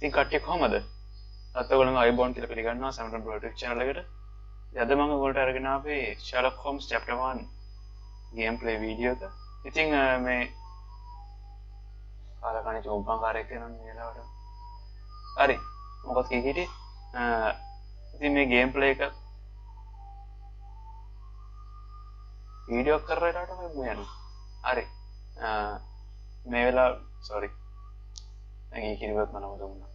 ඉතින් කට්ටිය කොහමද? අත් ඔයගොල්ලෝ අයිබෝන් කියලා පිළිගන්නවා සැමටන් ප්‍රොජෙක්ට් channel එකට. අද මම ඔයගොල්ලන්ට අරගෙන ආවේ Sherlock Holmes Chapter One gameplay video එක. ඉතින් මේ කාලකණි චෝම්පංකාරයක් කරනවා මේ වෙලාවට. හරි. මොකක්ද කියේ? ඉතින් මේ gameplay එක වීඩියෝ කරලා තමයි මම යන්නේ. හරි. මේ වෙලාව sorry. මම කිරිවත් මනම දුන්නා.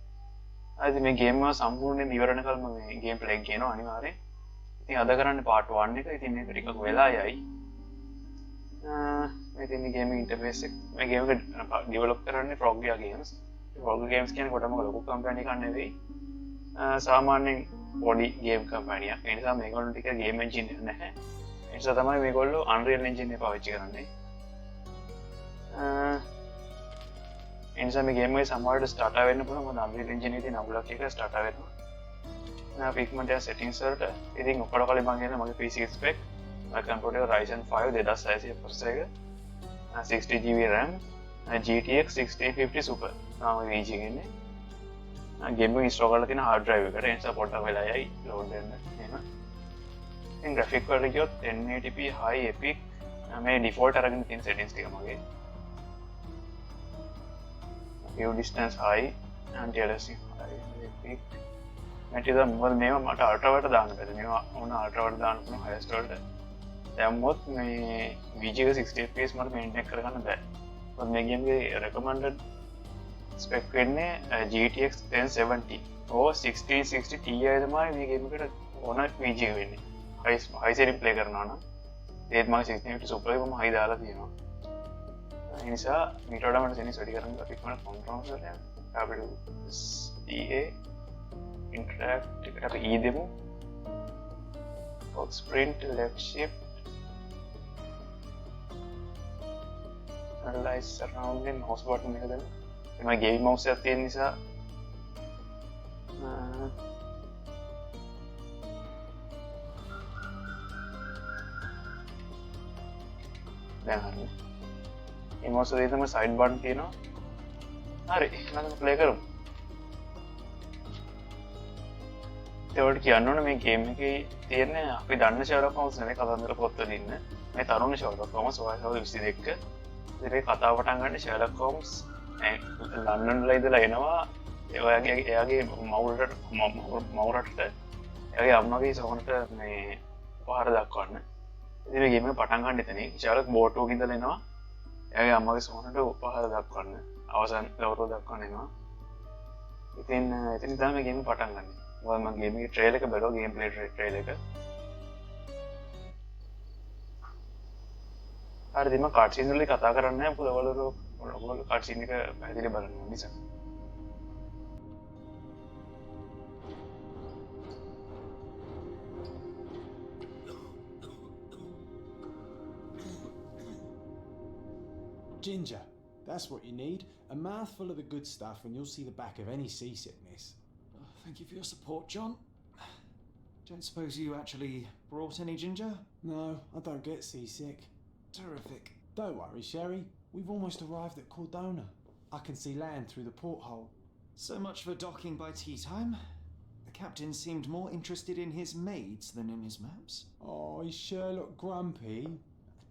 හරි මේ ගේම් එක සම්පූර්ණයෙන් ඉවරන කල්ම මේ ගේම් ප්ලේ එක කියනවා අනිවාර්යෙන්. ඉතින් අද කරන්නේ part 1 එක. ඉතින් මේක ටිකක් වෙලා යයි. මේ තියෙන ගේමින් ඉන්ටර්ෆේස් එක මේ ගේම් එක ඩෙවලොප් කරන්නේ Frogwares games. Frogwares games කියන්නේ කොටම ලොකු කම්පැනි එකක් නෙවෙයි. සාමාන්‍යයෙන් පොඩි ගේම් කම්පැනියක්. ඒ නිසා මේගොල්ලෝ ටික ගේම් එන්ජින් එක නැහැ. ඒ නිසා තමයි මේගොල්ලෝ Unreal Engine එක පාවිච්චි කරන්නේ. එනිසා මේ ගේම් එකේ සමහරවිට ස්ටාර්ට් වෙන්න පුළුවන් මොකද Unreal Engine එකේ නබුලක් එක ස්ටාර්ට් වෙනවා. අපි ඉක්මනට යන settings වලට ඉතින් ඔක්කොම කලින් මම කියන්නේ මගේ PC spec මගේ කම්පියුටර් Ryzen 5 2600 processor එක 60GB RAM GTX 1650 Super තමයි VG එකනේ. ගේම් එක ඉන්ස්ටෝල් කරලා තියෙන hard drive එකට ඒ නිසා පොඩ්ඩක් වෙලා යයි load වෙන්න එහෙම. ඉතින් graphic වලට ගියොත් 1080p high epic මේ default අරගෙන තියෙන settings ටික මගේ view distance high anti-aliasing high epic මැටිද මොකද මේවා මට අල්ට්‍රා වලට දාන්න බැහැ මේවා ඕන අල්ට්‍රා වලට දාන්න පුළුවන් highest වලට දැම්මොත් මේ VG එක 60 fps මට මේන්ටේන් කරගන්න බෑ මොකද මේ ගේම් එකේ recommended spec වෙන්නේ GTX 1070 ඕ 1660 Ti තමයි මේ ගේම් එකට ඕන VG එක වෙන්නේ high setting play කරනවා නම් ඒත් මම 1650 super එක මම high දාලා තියෙනවා ඒ නිසා මීට වඩා මට settings වැඩි කරන්න අපි කොහොමද controls වලට යන්නේ අපිට EA interact එකට අපි E දෙමු box print left shift analyze surrounding mouse button එක දෙන්න එමා gaming mouse එකක් තියෙන නිසා දැන් හරි මේ mouse එකේ තමයි side button තියෙනවා හරි එහෙනම් play කරමු ඒවට කියන්න ඕනේ මේ ගේම් එකේ තියෙන අපි දන්න Sherlock Holmes නෙවෙයි කතන්දර පොත්වල ඉන්න මේ තරුණ Sherlock Holmes වයස 22ක ඉතින් කතාව පටන් ගන්න Sherlock Holmes ලන්ඩන් වල ඉඳලා එනවා එයාගේ මවුරට එයාගේ අම්මගේ සොහනට මේ උපහාර දක්වන්න ඉතින් මේ ගේම් එක පටන් ගන්න එතනින් Sherlock බෝට්ටුවක ඉඳලා එනවා එයාගේ අම්මගේ සොහනට උපහාර දක්වන්න අවසන් ගෞරව දක්වන්න එනවා ඉතින් එතනින් තමයි මේ ගේම් එක පටන් ගන්නේ මම ගේම් එකේ ට්‍රේලර් එක බලුවා ගේම් ප්ලේ ට්‍රේලර් එක. හරිද මම කාඩ් සීන් වල කතා කරන්නේ නැහැ මොකද ඔයගොල්ලෝ කාඩ් සීන් එක පැහැදිලි බලන්න නිසා. Ginger, that's what you need. A mouthful of the good stuff and you'll see the back of any seasickness. Thank you for your support, John. Don't suppose you actually brought any ginger? No, I don't get seasick. Terrific. Don't worry, Sherry. We've almost arrived at Cordona. I can see land through the porthole. So much for docking by tea time. The captain seemed more interested in his maids than in his maps. Oh, is Sherlock grumpy?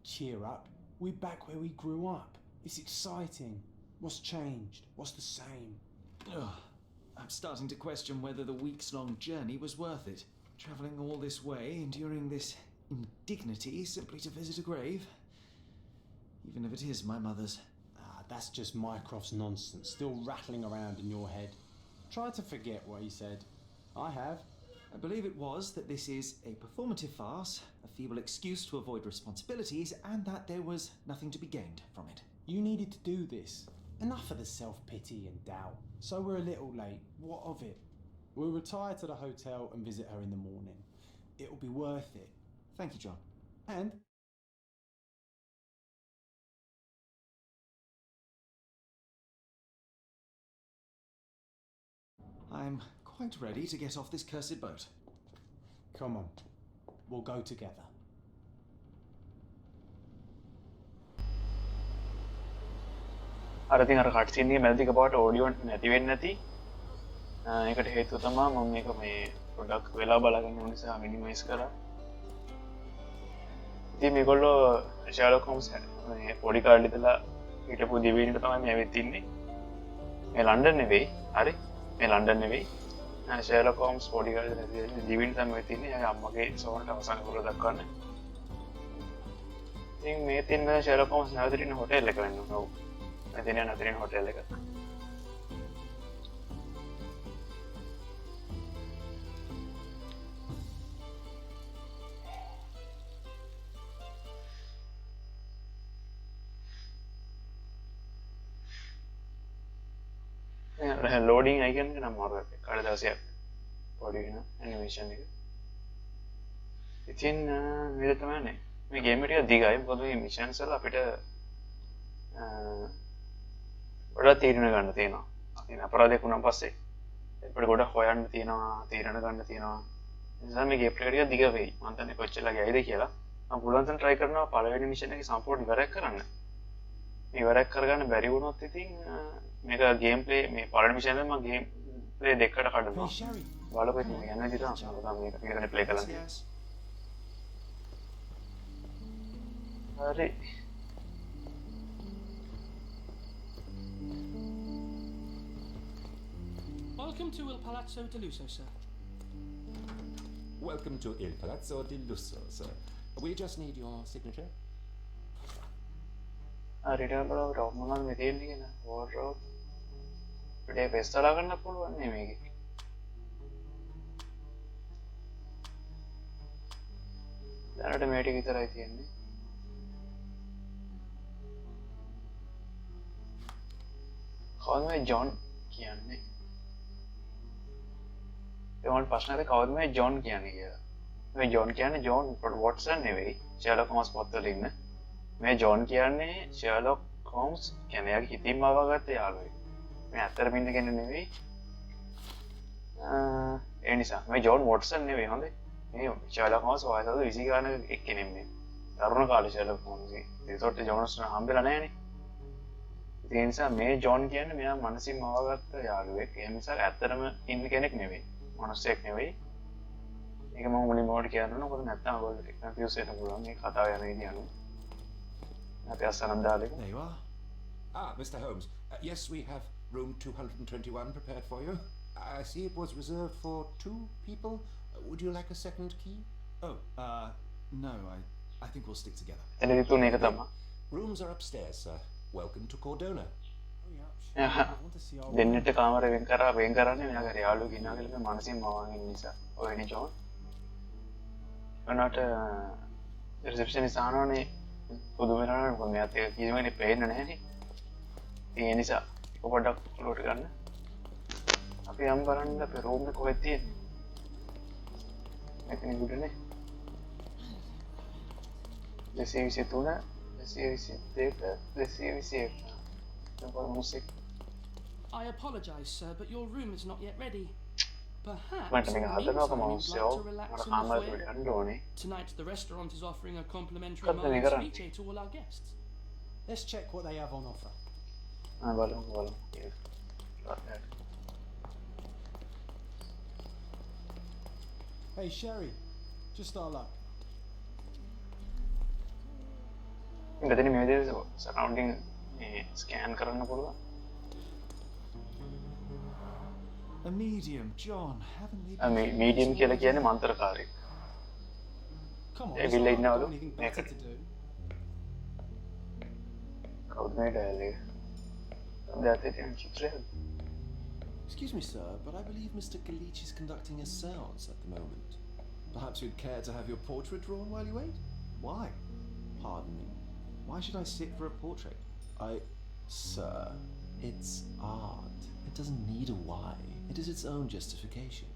Cheer up. We're back where we grew up. It's exciting. What's changed? What's the same? Ugh. I'm starting to question whether the weeks-long journey was worth it. Travelling all this way, enduring this indignity simply to visit a grave. Even if it is my mother's. That's just Mycroft's nonsense, still rattling around in your head. Try to forget what he said. I have. I believe it was that this is a performative farce, a feeble excuse to avoid responsibilities, and that there was nothing to be gained from it. You needed to do this. Enough of the self-pity and doubt. So we're a little late. What of it? We'll retire to the hotel and visit her in the morning. It'll be worth it. Thank you, John. And I'm quite ready to get off this cursed boat. come on. We'll go together. අර ඉතින් අර cut scene එකේ මැදදී කපාවට audio නැති වෙන්නේ නැති ඒකට හේතුව තමා මම මේක මේ පොඩක් වෙලා බලගන්න ඕන නිසා මිනිමයිස් කරා. ඉතින් මේගොල්ලෝ Sherlock Holmes මේ පොඩි කාලේ ඉඳලා හිටපු දිවයිනට තමයි මේ ඇවිත් ඉන්නේ. මේ ලන්ඩන් නෙවෙයි. හරි. මේ ලන්ඩන් නෙවෙයි. Sherlock Holmes පොඩි කාලේ ඉඳලා දිවයින තමයි ඇවිත් ඉන්නේ. එයාගේ අම්මගේ සෝනට අවසන් කරලා දක්වන්න. ඉතින් මේ තින්න Sherlock Holmes නැවතින හොටෙල් එක වෙන්න ඕන. මෙතන නැවතින හොටෙල් එක. ලෝඩින් අයිකන් එක නම් මාරුවක්. කාලේ දවසක් පොඩි වෙන ඇනිමේෂන් එක. ඉතින් මේක තමයි නේ. මේ ගේම් එක ටික දිගයි. මොකද මේ මිෂන්ස් වල අපිට ගොඩක් තීරණ ගන්න තියෙනවා. අපි අපරාධයක් වුණාන් පස්සේ අපිට ගොඩක් හොයන්න තියෙනවා, තීරණ ගන්න තියෙනවා. ඒ නිසා මේ ගේම් එක ටික දිග වෙයි. මම දන්නේ කොච්චර ගියයිද කියලා. මම පුළුවන් තරම් try කරනවා පළවෙනි මිෂන් එකේ සම්පූර්ණ ඉවරයක් කරන්න. මේ ඉවරයක් කරගන්න බැරි වුණොත් ඉතින් මේක ගේම් ප්ලේ මේ පළවෙනි මිෂන් එකේ මම ගේම් ප්ලේ දෙකකට කඩනවා. බලපෑම යන විදිහට තමයි මේක මේකට ප්ලේ කරන්නේ. හරි. Welcome to Il Palazzo di Lusso, sir. Welcome to Il Palazzo di Lusso, sir. We just need your signature. Return කරලා මොනවද මේ තියෙන්නේ කියලා වෝඩ්‍රෝබ් පිටේ පෙස්සලා ගන්න පුළුවන් නේ මේකේ. දැනට මේ ටික විතරයි තියෙන්නේ. කවුද මේ ජොන් කියන්නේ? ඒවන් ප්‍රශ්නද කවුද මේ ජොන් කියන්නේ කියලා. මේ ජොන් කියන්නේ ජොන් වොට්සන් නෙවෙයි. Sherlock Holmes පොත්වල ඉන්න. මේ ජොන් කියන්නේ Sherlock Holmes කියන්නේ යාගේ හිතින්ම අවගත්ත යාළුවෙක්. මේ අතරම ඉන්න කෙනෙක් නෙවෙයි. ඒ නිසා මේ ජොන් වොට්සන් නෙවෙයි හොඳේ. මේ Sherlock Holmes වයස 20 ගානක එක්කෙනෙක් මේ. තරුණ කාලේ Sherlock Holmes ගේ. ඒකට ජොන්ස්ටන් හම්බෙලා නැහනේ. ඒ නිසා මේ ජොන් කියන්නේ මෙයා මනසින්ම අවගත්ත යාළුවෙක්. ඒ නිසා ඇත්තටම ඉන්න කෙනෙක් නෙවෙයි. මිනිස්සෙක් නෙවෙයි. ඒක මම මුලින්ම ඔයාලට කියන්න ඕන. මොකද නැත්තම් ඔයගොල්ලෝ කන්ෆියුස් වෙන්න පුළුවන් මේ කතාව යන විදිහ අනුව. There you are. Ah, Mr. Holmes. Yes, we have room 221 prepared for you. I see it was reserved for 2 people. Would you like a second key? Oh, no, I think we'll stick together. එතනදි තුන එක තමයි. Rooms are upstairs, sir. Welcome to Cordona. දෙන්නට කාමර වෙන් කරන්නේ මෙයාගේ යාළුවෝ කිනාගෙන මේ මනසින් මවාගෙන ඉන්න නිසා. ඔයනේ ජොන්. අනට රිසෙප්ෂනිස්ට් ආනෝනේ පොදු වෙනවා මොකද මෙයාත් ඒක කිසිම කෙනෙක් පේන්නේ නැහැනේ. ඒ නිසා පොඩ්ඩක් ලෝට් ගන්න. අපි යම් බලන්න අපේ රූම් එක කොහෙද තියෙන්නේ? මේක නෙගුඩනේ. 223 222 221 I apologize, sir, but your room is not yet ready. Perhaps මට in මේක the හදනවා meantime කොහොමද? you'd like to relax මට in the කාමරේ foyer. යන්න ඕනේ. Tonight the restaurant is offering a complimentary Cut the Malin nigger. ceviche to all our guests. Let's check what they have on offer. බලමු. Hey Sherry, just our luck. මෙතන මේ විදිහට සරවුන්ඩින් scan කරන්න පුළුවන්. A medium, John, haven't they මේ medium කියලා කියන්නේ මන්ත්‍රකාරයෙක්. Come on, Hey, it's Bill, not like now I've got look, anything make better it. to do. කවුද මේ ඩයල් එක? දැන් තියෙන චිත්‍රය. Excuse me, sir, but I believe Mr. Galich is conducting a seance at the moment. Perhaps you'd care to have your portrait drawn while you wait? Why? Pardon me. Why should I sit for a portrait? Sir, it's art. It doesn't need a why. It is its own justification.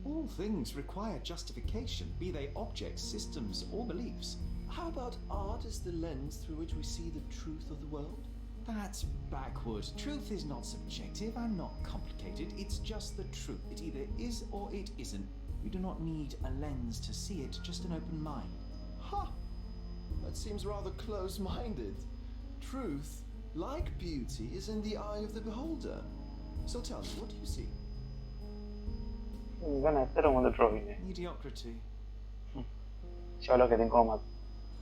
All things require justification, be they objects, systems, or beliefs. How about art is the lens through which we see the truth of the world? That's backward. Truth is not subjective and not complicated. It's just the truth. It either is or it isn't. We do not need a lens to see it, just an open mind. Ha! That seems rather close-minded. Truth, like beauty, is in the eye of the beholder. So tell me, what do you see? ඉතින් ඇත්තටම හොඳ drawing එක. Mediocrity. Sherlock ඉතින් කොහමද?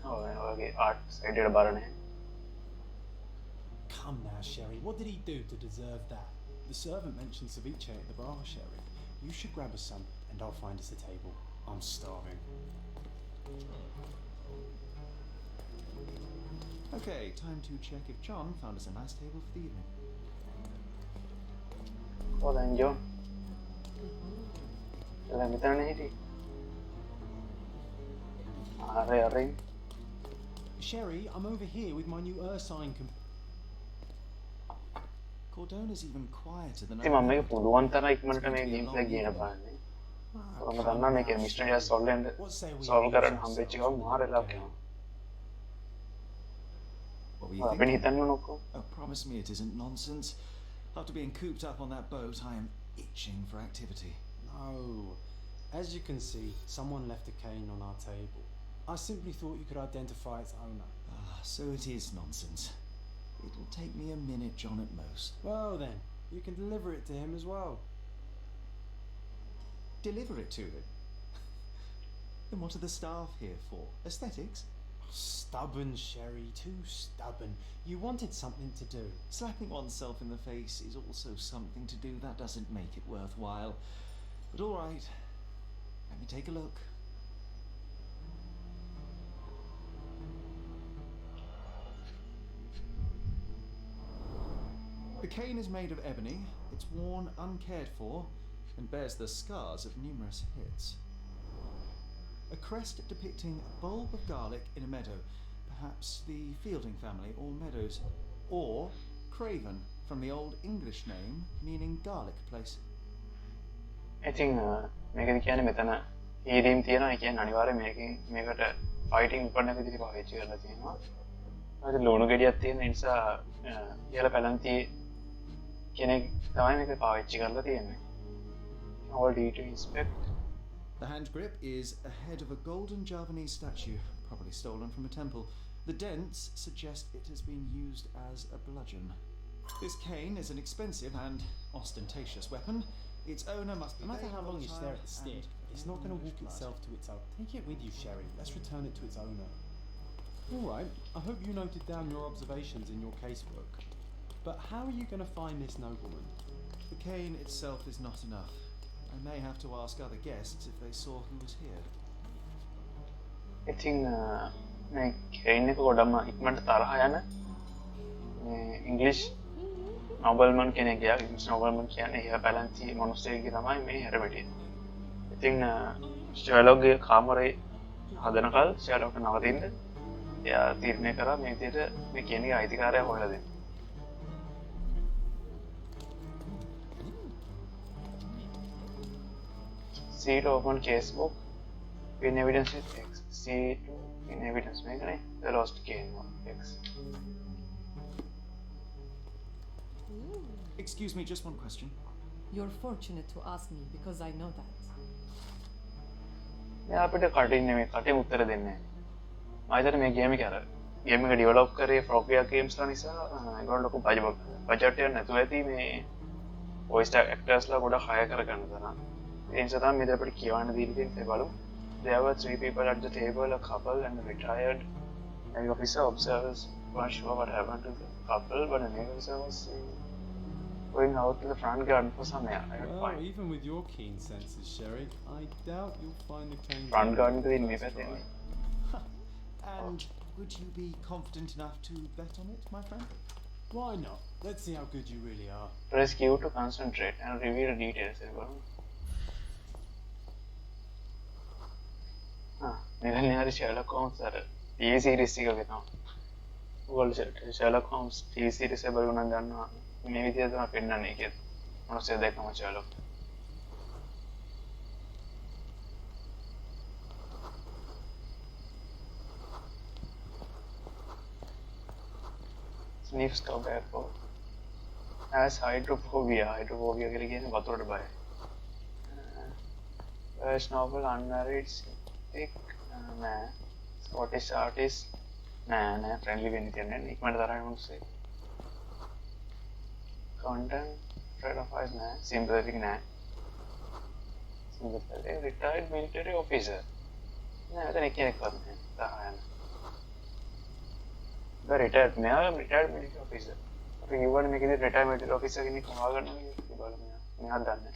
ඔයගේ art side එකට බර නැහැ. Come now, Sherry. What did he do to deserve that? The servant mentioned ceviche at the bar, Sherry. You should grab us some, and I'll find us a table. I'm starving. Okay, time to check if John found us a nice table for the evening. කොහෙන්ද John? එලා මෙතනනේ හිටියේ. අරේ. Sherry, I'm over here with my new Ursine Cordona's even quieter than ඉතින් මම මේක පුළුවන් තරම් ඉක්මනට මේ game play ගේන බලන්නේ. මම දන්නා මේක මිස්ටර් එක සෝල්ව් කරන්න හම්බෙච්ච ගමන් මාර වෙලාවක් යනවා. What were you අපිට thinking? හිතන්න ඕනකෝ. Oh, promise me it isn't nonsense. After being cooped up on that boat, I am itching for activity. No. As you can see, someone left a cane on our table. I simply thought you could identify its owner. Ah, so it is nonsense. It'll take me a minute, John, at most. Well then, you can deliver it to him as well. Deliver it to him? Then what are the staff here for? Aesthetics? Stubborn, Sherry, too stubborn. You wanted something to do. Slapping oneself in the face is also something to do. That doesn't make it worthwhile. But all right, let me take a look. The cane is made of ebony, it's worn uncared for, and bears the scars of numerous hits. A crest depicting a bulb of garlic in a meadow, perhaps the Fielding family or Meadows, or Craven from the Old English name meaning garlic place. ඉතින් මේකද කියන්නේ මෙතන හීරීම් තියෙනවා. ඒ කියන්නේ අනිවාර්යයෙන් මේකට ෆයිටින් උපන්න විදිහට පාවිච්චි කරලා තියෙනවා. ඊට ලුණු ගෙඩියක් තියෙන නිසා ඉහළ පැලන්ති කෙනෙක් තමයි මේක පාවිච්චි කරලා තියෙන්නේ. All to inspect. The hand grip is a head of a golden Javanese statue, probably stolen from a temple. The dents suggest it has been used as a bludgeon. This cane is an expensive and ostentatious weapon. Its owner must be No matter how long you stare at the and stick, it's not going to walk itself to its own. Take it with you, Sherry. Let's return it to its owner. Alright, I hope you noted down your observations in your casebook. But how are you going to find this nobleman? The cane itself is not enough. I may have to ask other guests if they saw who was here. ඉතින් මේ කේන් එක ගොඩක්ම ඉක්මනට තරහ යන මේ ඉංග්‍රීසි නෝබල්මන් කෙනෙක් ගියා. ඉංග්‍රීසි නෝබල්මන් කියන්නේ ඉහළ පැලන්ති මිනිස්සෙක්ගේ තමයි මේ හැරමිටිය. ඉතින් ෂර්ලොක්ගේ කාමරේ හදන කල් ෂර්ලොක්ට නවතින්න එයා තීරණය කරා මේ විදිහට මේ කෙනෙක්ගේ අයිතිකාරයා හොයලා දෙන්න. C to open casebook. Pin evidence with X. C to pin evidence में करें the lost cane X. Excuse me, just one question. You're fortunate to ask me because I know that. मैं आपटे कटिंग ने cutting उत्तर देने मैं इधर में game क्या रहा गेम का डेवलप करे Frogwares games ला निसा इगोर लोगों बजट यार नहीं तो है थी मैं voice actors ला गोड़ा खाया कर करना था ना इन सदा मेरे पर कियान दील के थे बालू there were 3 people at the table, a couple and a retired navy officer. Observers weren't sure what happened to the couple, but the navy officer was going out to the front garden for some air. Well, even with your keen senses, Sherry, I doubt you'll find the cane. Front garden to the navy officer. And would you be confident enough to bet on it, my friend? Why not? Let's see how good you really are. Press Q to concentrate and reveal details. मेरा यार Sherlock Holmes sir ये series सी का कहता हूँ world Sherlock Holmes ये series से बड़ी उन्हें जानना मैं भी तो मैं पिन्ना नहीं किया उनसे देखा हूँ Sherlock sniff tobacco as hydrophobia के लिए ना बतौर डबाए first novel unmarried thick मैं Scottish artist मैं friendly भी नहीं थी मैं एक मिनट दरा है उनसे content friend of ours मैं sympathetic मैं retired military officer. නෑ එතන කෙනෙක්වත් නෑ. තායන. retired military officer. අපි කියවනේ මේකේදී retired military officer කෙනෙක් හොයාගන්න කියලා බලමු. මෙයා දන්නේ.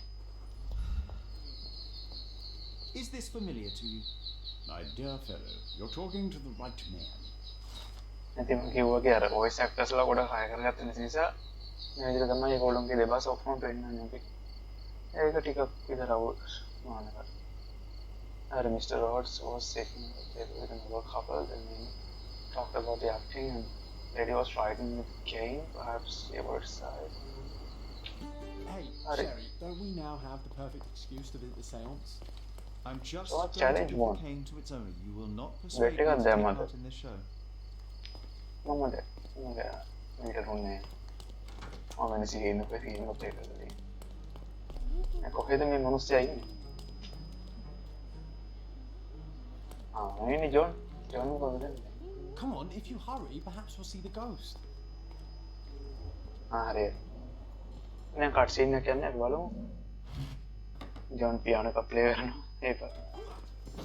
Is this familiar to you? My dear fellow, you're talking to the right man. ඉතින් කිව්වගේ අර voice actorsලා ගොඩක් hire කරගත්ත නිසා මේ විදිහට තමයි ඒගොල්ලෝගේ දෙබස ඔක්කොම පෙන්නන්නේ අපි. ඒක ටිකක් විතර මානකට. Mr. Rhodes was sitting with another couple and then talked about the acting and lady was fighting with Kane, perhaps Edward's side. Hey, Sherry, don't we now have the perfect excuse to visit the seance? I'm just So going to challenge give one. the cane to its owner. You will not persuade me to Better take than part mother. in this show. මමද මීට දුන්නේ මම සිහින පෙරීම දෙකදී කොහෙද මේ මිනිස්සයා ඉන්නේ ඉන්නේ John කොහෙද Come on, if you hurry, perhaps we'll see the ghost. හරි දැන් කට් සීන් එක යන්නේ අපි බලමු ජොන් පියානෝ එක ප්ලේ කරනවා ඒක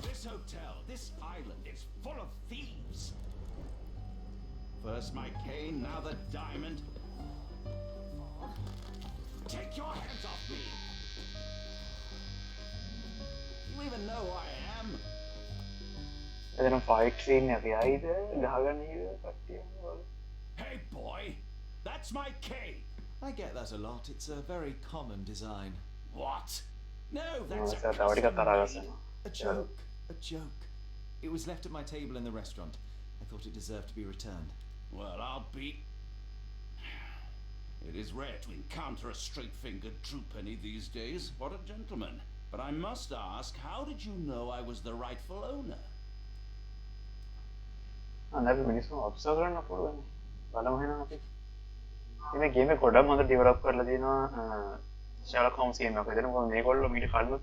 This hotel, this island is full of thieves. First my cane, now the diamond. Take your hands off me! You even know who I am? එතන ෆයිට් සීන් එක යයිද ගහගන්න ඉද කට්ටිය Hey boy, that's my cane. I get that a lot. It's a very common design. What? No, that's a තව ටිකක් තරහා ගන්නවා A joke. A joke. It was left at my table in the restaurant. I thought it deserved to be returned. Well, I'll be... It is rare to encounter a straight-fingered true penny these days. What a gentleman. But I must ask, how did you know I was the rightful owner? අපි මිනිස්සු observe කරන්න පුළුවන් බලමු එහෙනම් අපි මේ game එක ගොඩක් හොඳට ඩෙවලොප් කරලා තියෙනවා Sherlock Holmes ගේම් එක. එතන මොකද මේගොල්ලෝ මීට කලින්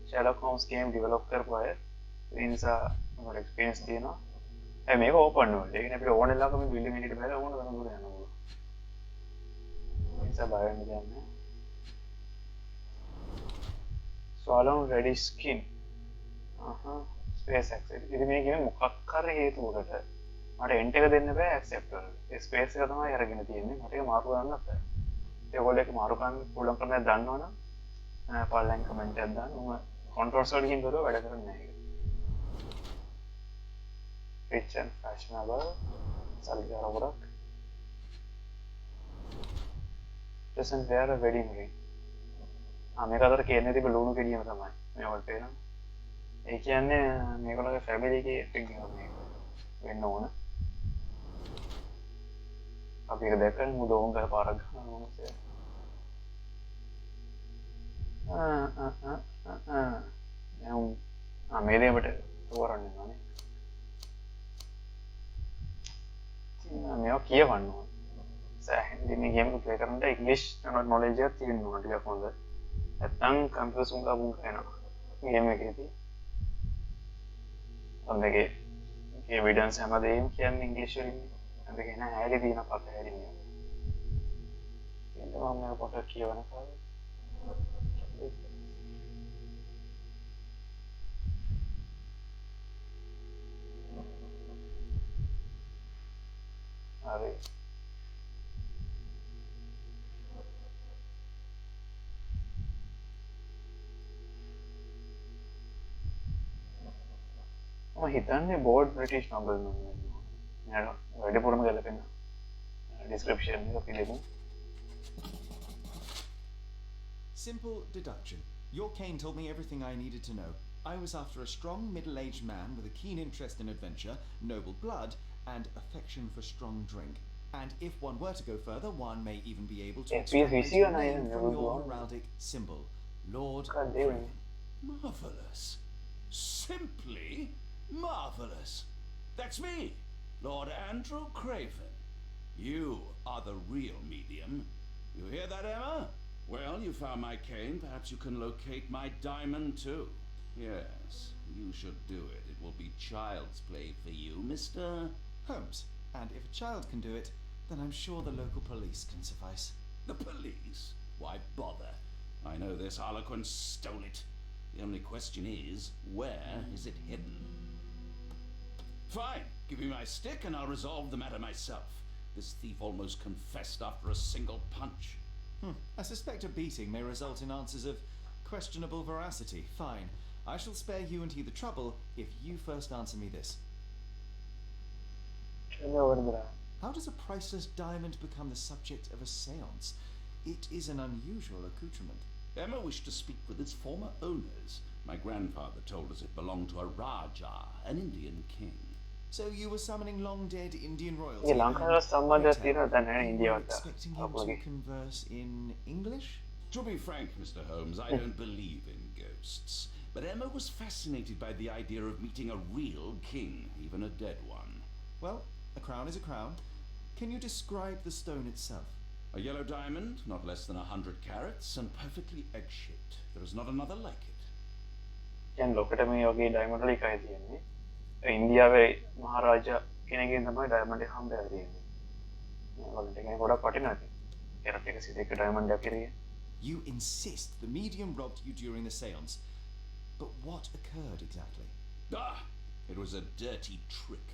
Sherlock Holmes ගේම් ඩෙවලොප් කරපු අය ඒ නිසා මොකද එක්ස්පීරියන්ස් තියෙනවා. මේක ඕපන් වුණා. ඒ කියන්නේ අපිට ඕන වෙලාවක මේ බිල්ඩින් එකට බැලලා ඕන තරම් දුර යන්න පුළුවන්. ඒ නිසා බය වෙන්න දෙයක් නැහැ. Swallow ready skin. Space accept. ඉතින් මේ ගේම මොකක් හරි හේතුවකට මට එන්ට් එක දෙන්න බෑ ඇක්සෙප්ට් වල. ඒ ස්පේස් එක තමයි අරගෙන තියෙන්නේ. මට ඒක මාරු කරන්න බෑ. ඒගොල්ලෝ ඒක මාරු කරන්න පුළුවන් ක්‍රමයක් දන්නවනම් පල්ලෙන් කමෙන්ට් එකක් දාන්න. මම කන්ට්‍රෝල්ස් වලකින් දරුවා වැඩ කරන්නේ නැහැ ඒක. Rich and fashionable. සල්ලිකාර ගොඩක්. Doesn't wear a wedding ring. මේක අතර කියන්නේ තිබ්බ ලුණු ගෙඩියම තමයි. මේවට පේනවා. ඒ කියන්නේ මේගොල්ලෝගේ ෆැමිලි එකේ රින් එක මේක වෙන්න ඕන. අපි ඒක දැක්කම මුදෝන් ගහ පාරක් ගන්නවා මොනවද? මේ දෙයට තෝරන්න ඕනේ. මේවා කියවන්න ඕන. සෑහෙන මේ ගේම් එක ප්ලේ කරනකොට ඉංග්‍රීසි නොලෙජ් එකක් තියෙන්න ඕන ටිකක් හොඳ. නැත්නම් කම්පියුටර් සුංගා බුං කරනවා. ගේම් එකේදී. ඔන්නගේ එවිඩන්ස් හැමදේම කියන්නේ ඉංග්‍රීසි වලින්. අද කියන හැලි දින පත හැලින්නේ. එතන මම මේක පොඩ්ඩක් කියවන කාලේ. හරි. මම හිතන්නේ බෝඩ් බ්‍රිටිෂ් නොබල් නම් වෙනවා. නේද? වැඩිපුරම ගලපෙන්න. ඩිස්ක්‍රිප්ෂන් එක අපි දෙමු. Simple deduction. Your cane told me everything I needed to know. I was after a strong, middle-aged man with a keen interest in adventure, noble blood, and affection for strong drink. And if one were to go further, one may even be able to extract your name from your heraldic symbol, Lord Craven. Marvelous. Simply marvelous. That's me, Lord Andrew Craven. You are the real medium. You hear that, Emma? Well, you found my cane. Perhaps you can locate my diamond, too. Yes, you should do it. It will be child's play for you, Mr. Holmes. And if a child can do it, then I'm sure the local police can suffice. The police? Why bother? I know this harlequin stole it. The only question is, where is it hidden? Fine, give me my stick and I'll resolve the matter myself. This thief almost confessed after a single punch. I suspect a beating may result in answers of questionable veracity. Fine. I shall spare you and he the trouble if you first answer me this. How does a priceless diamond become the subject of a séance? It is an unusual accoutrement. Emma wished to speak with its former owners. My grandfather told us it belonged to a Raja, an Indian king. So you were summoning long-dead Indian royalty? ඒ ලංකාවේ සම්බන්ධයක් තියෙනවා දැන් නේද You were ඉන්දියාවට. expecting him to converse in English? To be frank, Mr. Holmes, I don't believe in ghosts. But Emma was fascinated by the idea of meeting a real king, even a dead one. Well, a crown is a crown. Can you describe the stone itself? A yellow diamond, not less than 100 carats, and perfectly egg-shaped. There is not another like it. දැන් ලොකට මේ වගේ diamond වල එකයි තියෙන්නේ. ඉන්දියාවේ මහරජා කෙනෙක්ගෙන් තමයි diamond එක හම්බෙලා තියෙන්නේ. මේ වලට කෙනෙක් ගොඩක් වටිනවා ඉතින්. කැරට් 102 ඩයමන්ඩ් එකක් කිරියේ. You insist the medium robbed you during the séance. But what occurred exactly? It was a dirty trick.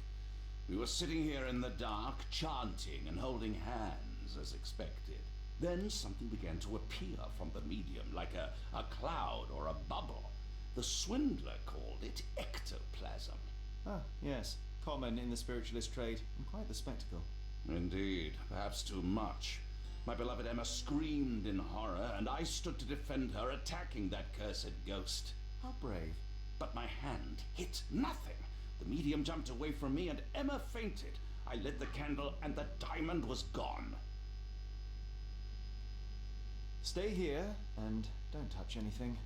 We were sitting here in the dark, chanting and holding hands as expected. Then something began to appear from the medium, like a cloud or a bubble. The swindler called it ectoplasm. Ah, yes. Common in the spiritualist trade, and quite the spectacle. Indeed, perhaps too much. My beloved Emma screamed in horror, and I stood to defend her, attacking that cursed ghost. How brave. But my hand hit nothing. The medium jumped away from me, and Emma fainted. I lit the candle, and the diamond was gone. Stay here, and don't touch anything.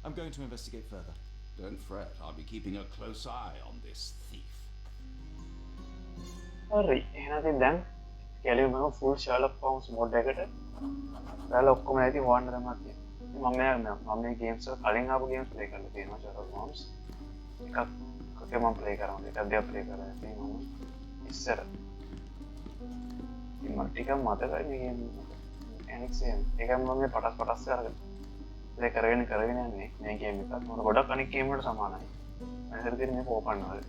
I'm going to investigate further. Don't fret, I'll be keeping a close eye on this thief. හරි එහෙනම් දැන් කැලියුම full Sherlock Holmes mode එකට ඔයාලා ඔක්කොම ඇති හොයන්න තමයි තියෙන්නේ. මම මේ ගේම්ස් වල කලින් ආපු ගේම්ස් ප්ලේ කරලා තියෙනවා Sherlock Holmes. එකක් මම ප්ලේ කරනවා. එකක් දෙයක් ප්ලේ කරලා තියෙනවා මම ඉස්සර. ඉතින් මට ටිකක් මතකයි මේ ගේම් මෙකැනික්ස් එක මම මේ පටස් කරගෙන ප්ලේ කරගෙන යන්නේ මේ ගේම් එකත් මොන ගොඩක් අනික් ගේම් වලට සමානයි. මම හිතන්නේ මේක ඕපන් වල.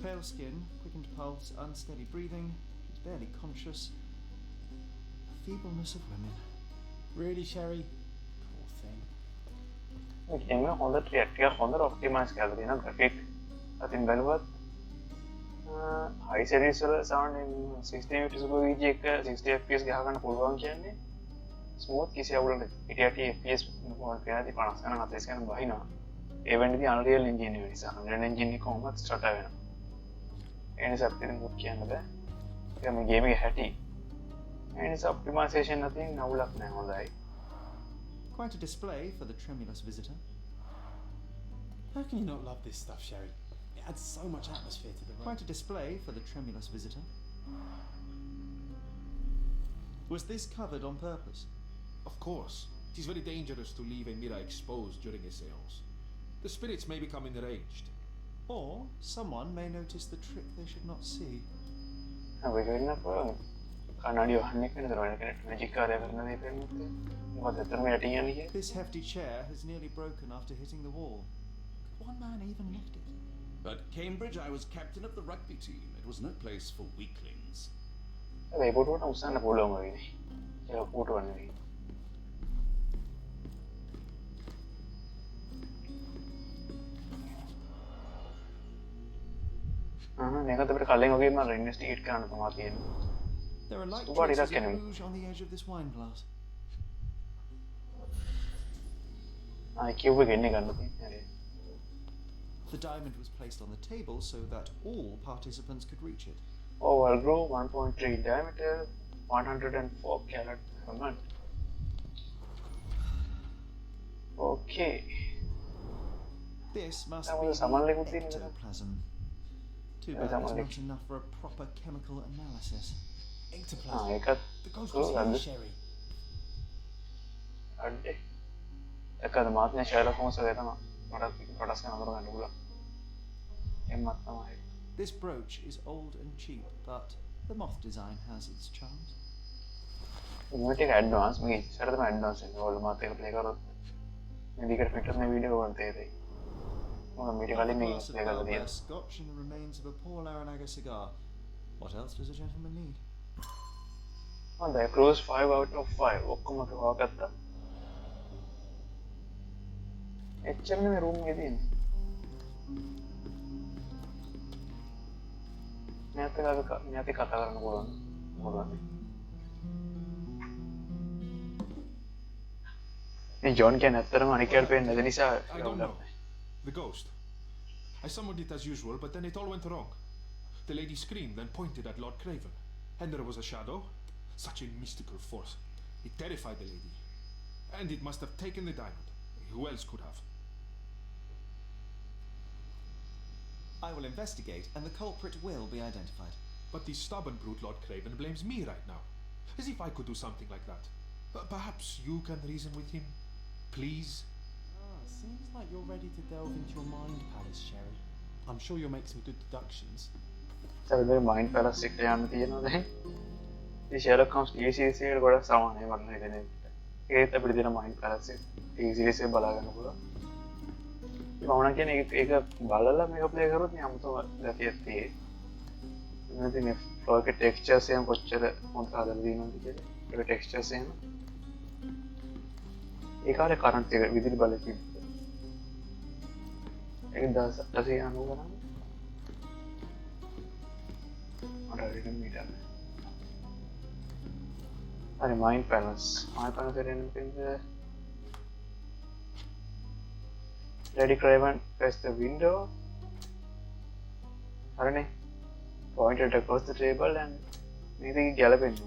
Pale skin, quickened pulse, unsteady breathing. She's barely conscious. The feebleness of women. Really, Sherry? Poor thing. Game එක හොඳට ටිකක් හොඳට ඔප්ටිමයිස් කරලා තියෙනවා ග්‍රැෆික්. අතින් බලවත් high series වල sound 60 fps වගේ එක 60 fps ගහ ගන්න පුළුවන් කියන්නේ smooth කිසි අවුලක් නැහැ. ඉතින් fps මොකක්ද කියන්නේ 50 ගණන් 40 ගණන් වහිනවා. ඒ වෙන්නේ Unreal Engine එක නිසා. Unreal Engine එක කොහොමද ස්ටාර්ට් වෙනවා. ඒ නිසා අපිට මුත් කියන්න බෑ. ඒක මේ ගේම් එකේ හැටි. ඒ නිසා ඔප්ටිමයිසේෂන් නැතිනම් අවුලක් නැහැ හොඳයි. Quite a display for the tremulous visitor. How can you not love this stuff, Sherry? It adds so much atmosphere to the room. Quite a display for the tremulous visitor. Was this covered on purpose? Of course. It is very dangerous to leave a mirror exposed during a seance. The spirits may become enraged. Or someone may notice the trick they should not see. අපි වෙන්නකො කන්නඩිය වහන්න එක නේද royal කෙනෙක් magic කාර්යය කරන දේ පෙන්නන්නේ. මොකද එතරම් යටින් යන්නේ කියේ. This hefty chair has nearly broken after hitting the wall. Could one man even lift it? At Cambridge, I was captain of the rugby team. It was no place for weaklings. ඒ පොටුවට උස්සන්න පුළුවන් වගේ. ඒක පොටුව නෙවෙයි. මේකත් අපිට කලින් වගේම ඉන්වෙස්ටිගේට් කරන්න තමයි තියෙන්නේ. There are light What is traces that of kind of- rouge on the edge of this wine glass. කිව්ව ගෙන්නේ ගන්න තියෙන්නේ. හරි. The diamond was placed on the table so that all participants could reach it. Oval groove 1.3 diameter 104 carat diamond. Okay. This must That be was someone the like within the- ectoplasm. Too Yeah, bad someone it's like- not enough for a proper chemical analysis. Ectoplasm. ඒකත් The ghost Cool, was here, and- Sherry. අඩේ. එකද මාත්නේ Sherlock Holmes වගේ තමයි. මට පොඩස් කරන අතර ගන්න පුළුවන්. එම්මත් තමයි. This brooch is old and cheap, but the moth design has its charms. මේක ඇඩ්වාන්ස් මේ ඉස්සරහටම ඇඩ්වාන්ස් වෙනවා. ඔයාලා මාත් එක ප්ලේ කරොත් මේකට පිටුනේ වීඩියෝ වල තේරෙයි. මොකද මීට Half a කලින් මේක glass of play කරලා Balbert තියෙනවා. scotch and the remains of a Paul Aranaga cigar. What else does a gentleman need? හොඳයි cruise 5 out of 5 ඔක්කොම හොයාගත්තා. එච්චරනේ මේ රූම් එකේ තියෙන්නේ. මෙයාත් කතා කරන්න පුළුවන්. මොකද මේ ජොන් කියන්නේ ඇත්තටම අනිකයට පේන්නේ නැති නිසා I don't know. The ghost. I summoned it as usual, but then it all went wrong. The lady screamed and pointed at Lord Craven. And there was a shadow. Such a mystical force. It terrified the lady. And it must have taken the diamond. Who else could have? I will investigate, and the culprit will be identified. But the stubborn brute Lord Craven blames me right now. As if I could do something like that. Perhaps you can reason with him? Please? Seems like you're ready to delve into your mind palace, Sherry. I'm sure you'll make some good deductions. සැබේ mind palace එකට යන්න තියෙනවා දැන්. මේ Sherlock Holmes TV series එකට ගොඩක් සමානයි මම හිතන්නේ. ඒකත් අපිට දෙන මයින්ඩ් පැලස් එක TV series එක බලා ගන්න පුළුවන්. මම නම් කියන්නේ ඒක බලලා මේක ප්ලේ කරොත් නේ අමුතුම ගැතියක් තියෙයි. ඉතින් මේ ෆ්ලෝ එකේ ටෙක්ස්චර්ස් එහෙම කොච්චර හොඳට හදලා තියෙනවද කියලා. ඒ ටෙක්ස්චර්ස් එහෙම. ඒ කාලේ කරන්ට් එක විදුලි බලය තිබ්බ. ඒක 1890 ගණන්. Already meter. Are mind panels. Mind panels are in the Lady Craven press the window. Arane pointed across the table and maybe galloping.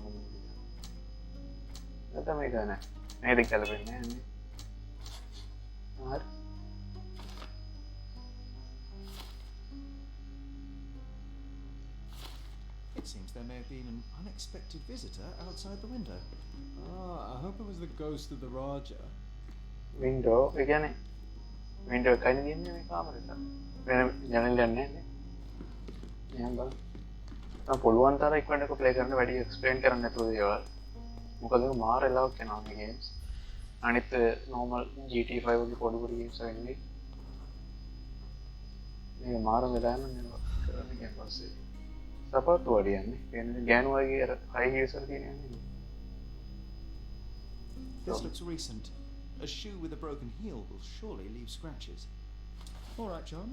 That's the mega. Maybe galloping. It seems there may have been an unexpected visitor outside the window. I hope it was the ghost of the Raja. Window, again. Window kind of in the camera. Generally, පුළුවන් තරම් ඉක්මනට play කරන්න වැඩි explain කරන්න නැතුව දේවල්. මොකද මාර එලාවක් යනවා මේ ගේම්ස්. අනිත් normal GTA 5 වගේ පොඩි පොඩි ගේම්ස් වෙන්නේ. මේක මාර වෙලා යනවා කරන්නේ කියන පස්සේ. සපෝට් වඩියන්නේ. කියන්නේ ගෑනු වගේ අර හයි හීල්ස් වල තියෙනන්නේ. This looks recent. A shoe with a broken heel will surely leave scratches. All right, John.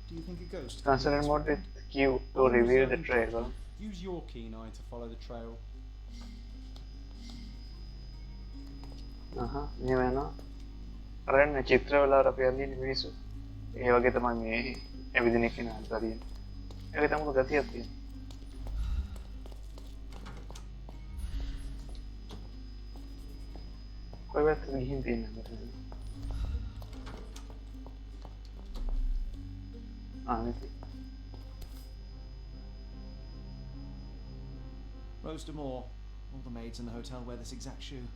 Do you think a ghost? Consider mode with Q to reveal the trail. Use your keen eye to follow the trail. මේ වෙනවා. අරන්න චිත්‍රවල අර අපි අඳින මිනිස්සු. ඒ වගේ තමයි මේ එවිදින එක නාන්ත තියෙන්නේ. ඒක තමයි ගතියක් තියෙන්නේ. කොයි වත්තේ ගිහින් තියෙන්නේ මට. Rose D'Amour. All the maids in the hotel wear this exact shoe.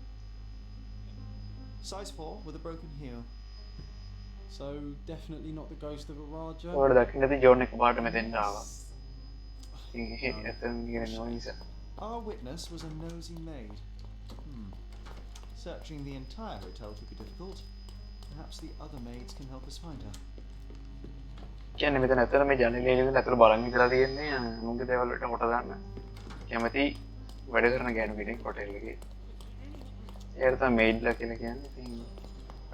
Size 4 with a broken heel. So definitely not the ghost of a Raja. ඔයාලා දකින්නදී ජෝන් එක පාට මෙතෙන්ට ආවා. එතන ගියේ නෝනිස. Our witness was a nosy maid. Searching the entire hotel could be difficult. Perhaps the other maids can help us find her. කියන්නේ මෙතන ඇත්තට මේ ජනේලේ ඉඳන් ඇතුළ බලන් විතරලා තියෙන්නේ මුංගේ දේවල් වලට කොට දාන්න. කැමති වැඩ කරන ගෑනු කෙනෙක් හොටෙල් එකේ. ඒකට තමයි මේඩ්ලා කියලා කියන්නේ. ඉතින්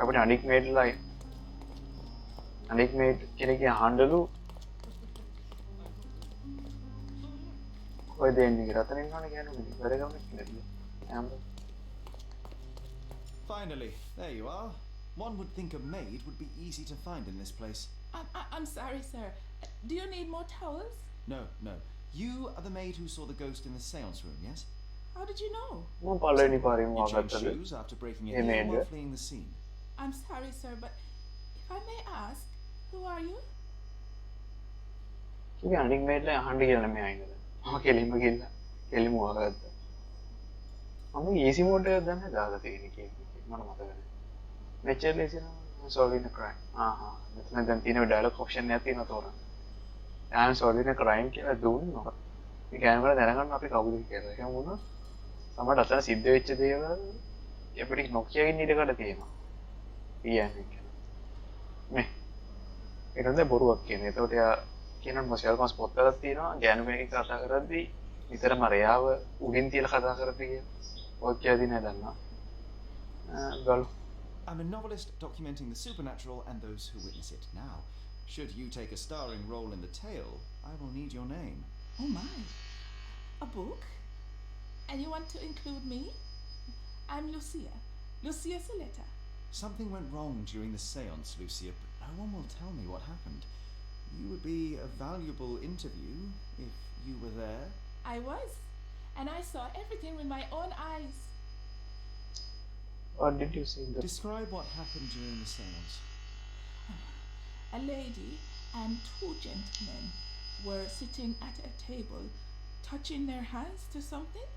අපිට අනික් මේඩ් කෙනෙක්ගේ අහන්නලු කොයි දෙන්නේ කියලා අතන ඉන්නවනේ ගෑනු කෙනෙක් වැඩ කරන කෙනෙක්. Finally, there you are. One would think a maid would be easy to find in this place. I'm sorry, sir. Do you need more towels? No. You are the maid who saw the ghost in the seance room, yes? How did you know? මම පළවෙනි පාරේ You changed shoes after breaking your heel while fleeing the scene. I'm sorry, sir, but if I may ask, who are you? කිව්වේ අනික් මේඩ්ලා අහන්න කියලා නෙමෙයි ආයිනද. මම කෙලින්ම ගිහිල්ලා කෙලින්ම වහගත්තා. මම ඊසි මෝඩ් එක ගන්න දාලා තියෙන්නේ කියන්නේ මට මතක නැහැ. මෙච්චර ලේසි නෑ solving a crime. මෙතන දැන් තියෙන ඩයලොග් ඔප්ෂන් එකක් තියෙනවා තෝරන්න. I'm solving a crime කියලා දුන්නොත් මේ කැමරා දැනගන්න අපි කවුද කියලා. එහෙම වුණොත් සමහරට අතන සිද්ධ වෙච්ච දේවල් අපිට නොකියගෙන ඉඳ කඩ තියෙනවා. කියන්නේ මේ ඊට පස්සේ බොරුවක් කියන. එතකොට එයා කියනවා ෂර්ලොක් හෝම්ස් පොත්වලත් තියෙනවා ගෑනු කෙනෙක් කතා කරද්දී නිතරම රයාව උඩින් තියලා කතා කරපි කියන. ඔය කියදී නෑ දන්නවා. ගල් I'm a novelist documenting the supernatural and those who witness it. Now, should you take a starring role in the tale, I will need your name. Oh my. A book? And you want to include me? I'm Lucia. Lucia Saletta. Something went wrong during the seance, Lucia, but no one will tell me what happened. You would be a valuable interview if you were there. I was. And I saw everything with my own eyes. What did you see? Describe what happened during the seance. A lady and two gentlemen were sitting at a table, touching their hands to something.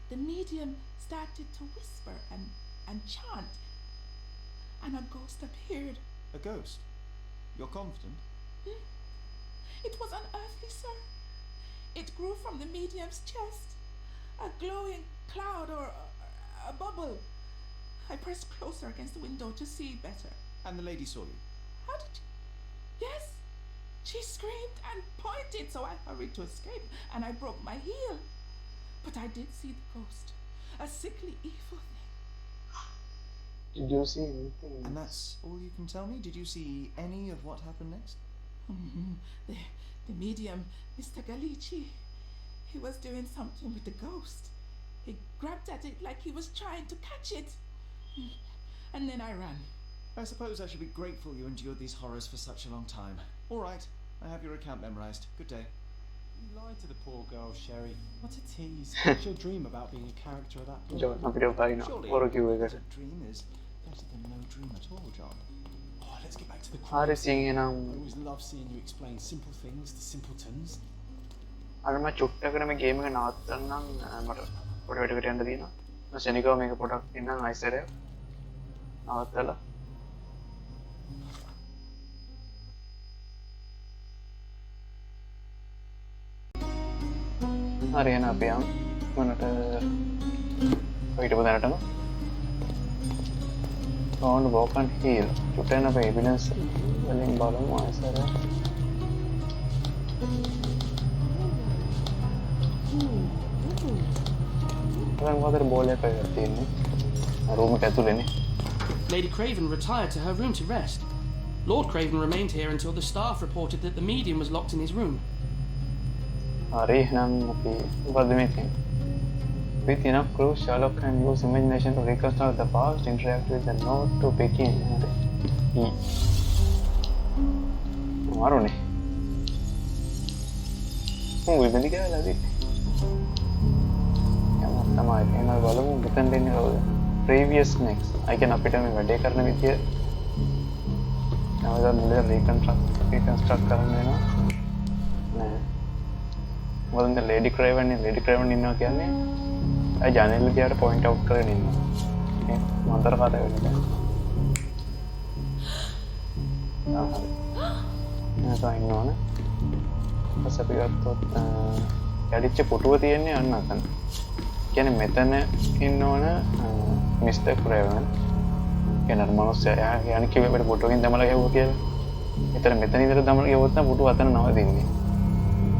The medium started to whisper and chant, and a ghost appeared. A ghost? You're confident? It was unearthly, sir. It grew from the medium's chest, a glowing cloud or a bubble. I pressed closer against the window to see better. And the lady saw you? How did you? Yes. She screamed and pointed, so I hurried to escape, and I broke my heel. But I did see the ghost, a sickly, evil thing. Did you see anything? And that's all you can tell me? Did you see any of what happened next? The medium, Mr. Galici, he was doing something with the ghost. He grabbed at it like he was trying to catch it. And then I ran. I suppose I should be grateful you endured these horrors for such a long time. All right, I have your account memorized. Good day. You lied to the poor girl, Sherry. What a tease. What's your dream about being a character of that book? John, අපිට බලන්න Surely බොරු කිව්ව a එකට. dream is better than no dream at all, John. Oh, let's get back to the හරි crime. සිං එනම් I always love seeing you explain simple things to simpletons. අර මම චුට්ටකට මේ ගේම් එක නවත්තන්නම් මට පොඩි වැඩකට යන්න තියෙනවා. මම ශනිකව මේක පොඩක් ඉන්නම් අයිසරේ. නවත්තලා හරි එහෙනම් අපි යමු. මොනට හිටපු දැනටම found walk and heal. චුට්ටෙන් අපේ evidence වලින් බලමු අයිසරේ. දැන් මොකද බෝල් එක තියෙන්නේ? රූම් එක ඇතුලේනේ. Lady Craven retired to her room to rest. Lord Craven remained here until the staff reported that the medium was locked in his room. හරි එහෙනම් අපි මොකද මේ තියෙන්නේ? With enough clues, Sherlock can use imagination to reconstruct the past, interact with the note to begin. मारो नहीं वो भी क्या लगी क्या मतलब है कि मैं बोलूँ कितने दिन हो गए previous next I can अपने में बर्थडे करने में किया ना मतलब मुझे reconstruct करने ना नहीं वो तो लेडी क्रेवन इन्हों क्या नहीं आई जाने लगे यार पॉइंट आउट करें इन्हों मंत्र खाता है उनका तो इन्हों ना बस अभी तो यारिच्चे पुटुवा තියෙන්නේ අන්න අතන. කියන්නේ මෙතන ඉන්නවනේ මිස්ටර් ක්‍රේවන්. කියන මනුස්සයා يعني කිව්වේ අපිට පුටුවකින් දමලා ගැහුවා කියලා. ඒතර මෙතන ඉඳලා දමලා ගැහුවොත් නම් පුටුව අතන නවතින්නේ.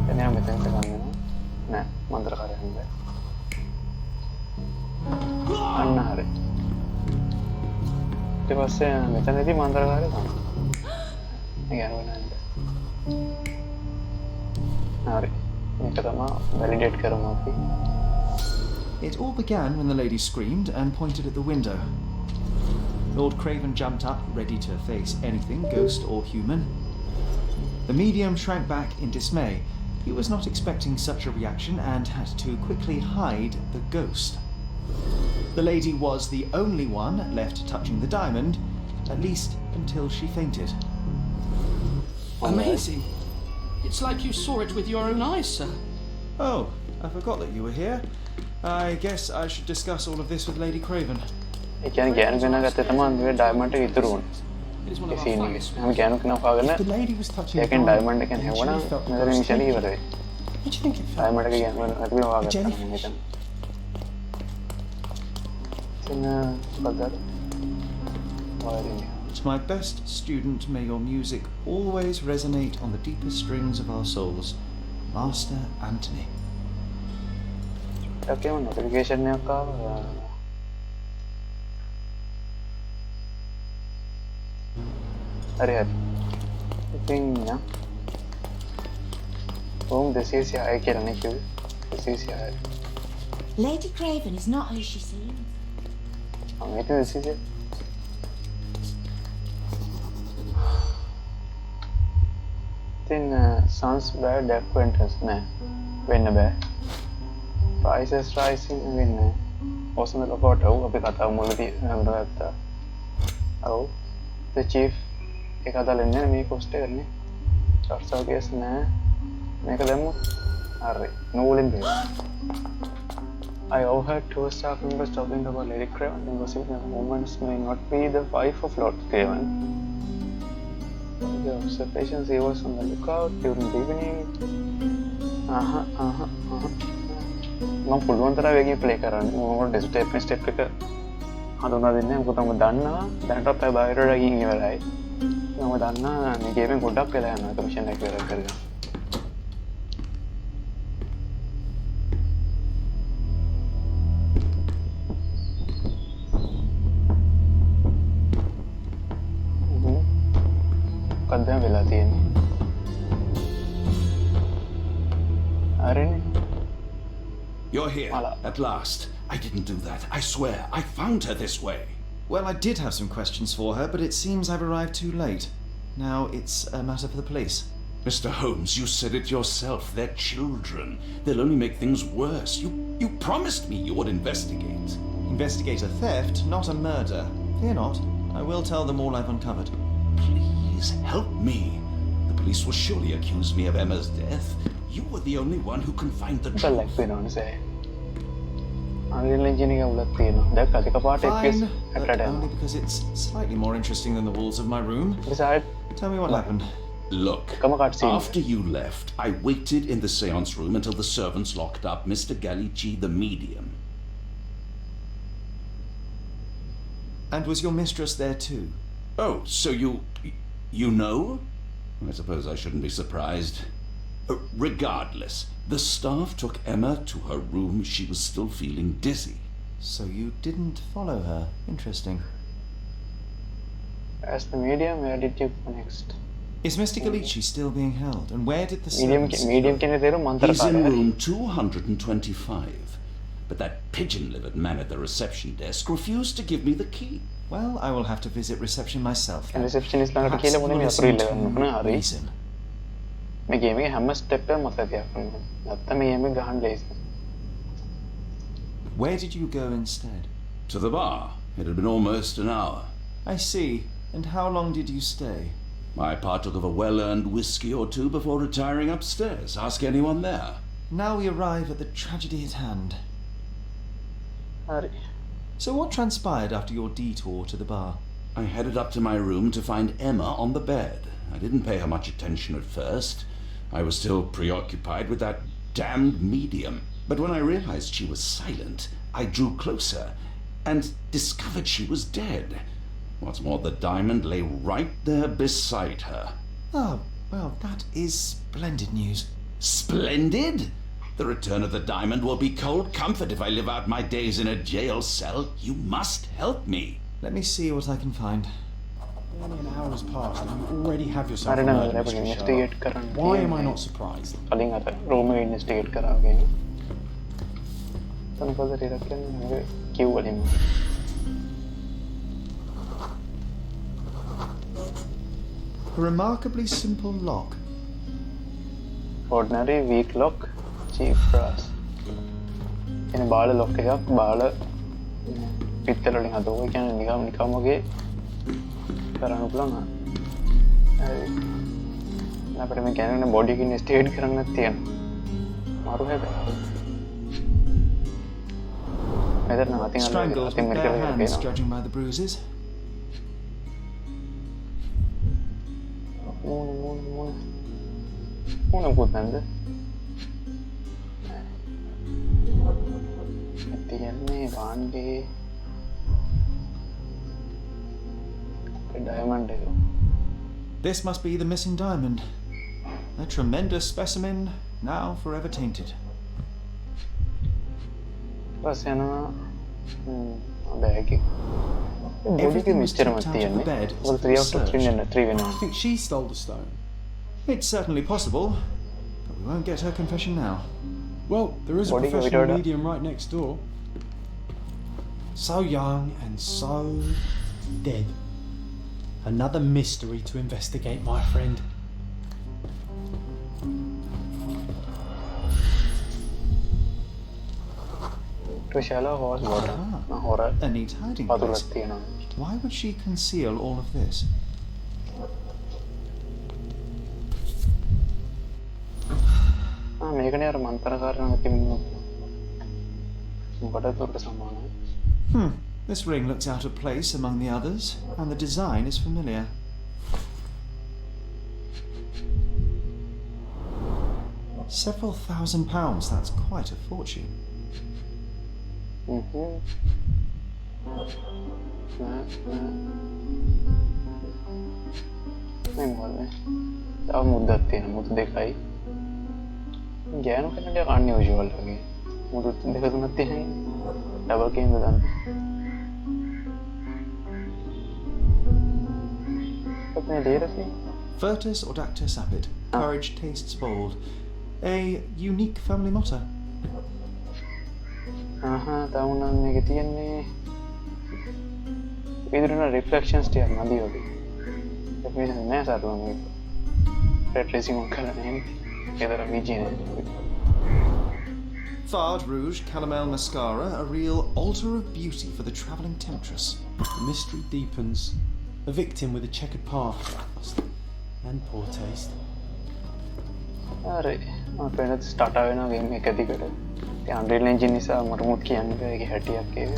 එතන යා මෙතන ඉඳලා ගන්නවා. නෑ මන්ත්‍රකාරයන් බෑ. අන්න හරි. ඊට පස්සේ මෙතනදී මන්ත්‍රකාරය තමයි. ඒ යනවා නේද? හරි. මේක තමයි වැලිඩේට් කරමු අපි. It all began when the lady screamed and pointed at the window. Lord Craven jumped up, ready to face anything, ghost or human. The medium shrank back in dismay. He was not expecting such a reaction and had to quickly hide the ghost. The lady was the only one left touching the diamond, at least until she fainted. Amazing. It's like you saw it with your own eyes, sir. Oh, I forgot that you were here. I guess I should discuss all of this with Lady Craven. ඒ කියන්නේ ගෑනු කෙනා ගත්තේ තමයි මේ diamond එක ඉතුරු වුණේ. It is one A of our scene finest. එකේ. මම ගෑනු කෙනා හොයාගෙන The lady was touching ඒකෙන් ඩයමන්ඩ් එකෙන් හැවුණා. මෙතන ඉනිෂියලි ඉවරයි. What do you think it felt? Diamond එක ගෑනු අතුල හොයාගත්තා මම හිතන්නේ. එතන මොකද? වයලින් එක. To my best student, may your music always resonate on the deepest strings of our souls. Master Anthony. Okay, notification එකක් ආවා. හරි හරි. ඉතින් යා. this is I කියලා නේ කිව්වේ. This is Lady Craven is not who she seems. this is it. Then sounds bad acquaintance නෑ වෙන්න බෑ. Prices rising වෙන්නේ. ඔසම ලොකෝට අපි කතාව මුලදී නගත්තා. ඔව්. The chief එක අදාලන්නේ මේ කොස්ට් එකනේ. චාර්ට්ස් ගේස් නෑ. මේක දැම්මොත් හරි. නූලෙන් බෑ. I overheard two staff members talking about Lady Craven and gossiping that women may not be the wife of Lord Craven. The observations he was on the lookout during the evening. මම පුළුවන් තරම් වෙගෙන් play කරන්න. මොකද step එක හඳුනා දෙන්නේ මොකද මම දන්නවා දැනටත් අපි බාහිරට ගිහින් ඉවරයි. මම දන්නවා මේ ගේමෙන් ගොඩක් වෙලා යනවා කමිෂන් එක ඉවර කරගන්න. කද්දම වෙලා තියෙන්නේ. හරිනේ. You're here, at last. I didn't do that. I swear. I found her this way. Well, I did have some questions for her, but it seems I've arrived too late. Now it's a matter for the police. Mr. Holmes, you said it yourself. They're children. They'll only make things worse. You promised me you would investigate. Investigate a theft, not a murder. Fear not. I will tell them all I've uncovered. Please, help me. The police will surely accuse me of Emma's death. You were the only one who can find the truth. Unreal Engine එක උලක් තියෙනවා. දැක්කද එකපාරට FPS but only because it's slightly more interesting than the walls of my room. Tell me what happened. Look, after you left, I waited in the seance room until the servants locked up Mr. Galici, the medium. And was your mistress there too? Oh, so you know? I suppose I shouldn't be surprised. Regardless, the staff took Emma to her room. She was still feeling dizzy. So you didn't follow her. Interesting. As the medium, where did you go next? Is Mr. Galici still being held? And where did the medium He's in room 225. But that pigeon-livered man at the reception desk refused to give me the key. Well, I will have to visit reception myself. Receptionist ළඟට කියලා මොනේ මේ අප්‍රීල් එක නුන හරි. මේ game එකේ හැම step එකම මතක තියාගන්න. නැත්තම් මේ ගේම් එක ගහන්න ලේසි. Where did you go instead? To the bar. It had been almost an hour. I see. And how long did you stay? I partook of a well-earned whiskey or two before retiring upstairs. Ask anyone there. Now we arrive at the tragedy at hand. Hurry. So what transpired after your detour to the bar? I headed up to my room to find Emma on the bed. I didn't pay her much attention at first. I was still preoccupied with that damned medium. But when I realized she was silent, I drew closer and discovered she was dead. What's more, the diamond lay right there beside her. Oh, well, that is splendid news. Splendid? The return of the diamond will be cold comfort if I live out my days in a jail cell. You must help me. Let me see what I can find. Only an hour has passed and you already have yourself a murder mystery, Sherlock. Why am I not surprised? කලින් අත රෝම ඉන්වෙස්ටිගේට් කරාගෙන තනකොල්ල ටිකක් කියන්නේ කිව් වලින් A remarkably simple lock. Ordinary weak lock, cheap brass. එන බාල lock එකක් බාල පිත්තල වලින් හදවුවා. ඒ කියන්නේ නිකම් වගේ කරන්න පුළුවන්. අපිට මේ කියන්නේ බොඩි එක ඉන්වෙස්ටිගේට් කරන්න තියෙනවා. මාරු හැබැයි. මෙතන nothing Strangled with bare hands, judging by the bruises. Una puttana. තියන්නේ වාන්ගේ diamond. This must be the missing diamond. A tremendous specimen, now forever tainted. Bas yana bag. Everything was tipped out of the bed. Well, 3 out of 3 I think she stole the stone. It's certainly possible, but we won't get her confession now. Well, there is a professional medium right next door. So young and so dead. Another mystery to investigate, my friend. To Sherlock Holmes horror. A neat hiding place. Why would she conceal all of this? මේකනේ අර මන්තරකාරණන් තිබුණු මොකටද උඩට සමානයි. This ring looks out of place among the others, and the design is familiar. Several £1,000, that's quite a fortune. තව මුද්දක් තියෙන මුදු දෙකයි ගෑනු කෙනෙක්ට unusual වගේ මුදු දෙක තුනක් තියෙන ඩබල් කේන්ද දාන්න අපේ දේරසි Virtus Audactus Sapid. Courage tastes bold. A unique family motto. තවුනම් මේක තියෙන්නේ ඉදිරියට රිෆ්ලෙක්ෂන්ස් ටිකක් නදී වගේ මේ නෑ සාරුව මේක රෙඩ් රේසිං ඔන් කරන්නේ ඒතර විජිනේ Fard Rouge Caramel Mascara, a real altar of beauty for the travelling temptress. The mystery deepens. A victim with a checkered past and poor taste. අර අපේ ස්ටාර්ට් වෙනවා ගේම් එක දිගට. ඒ Unreal Engine නිසා මට මුත් කියන්න බෑ ඒකේ හැටියක් ඒක.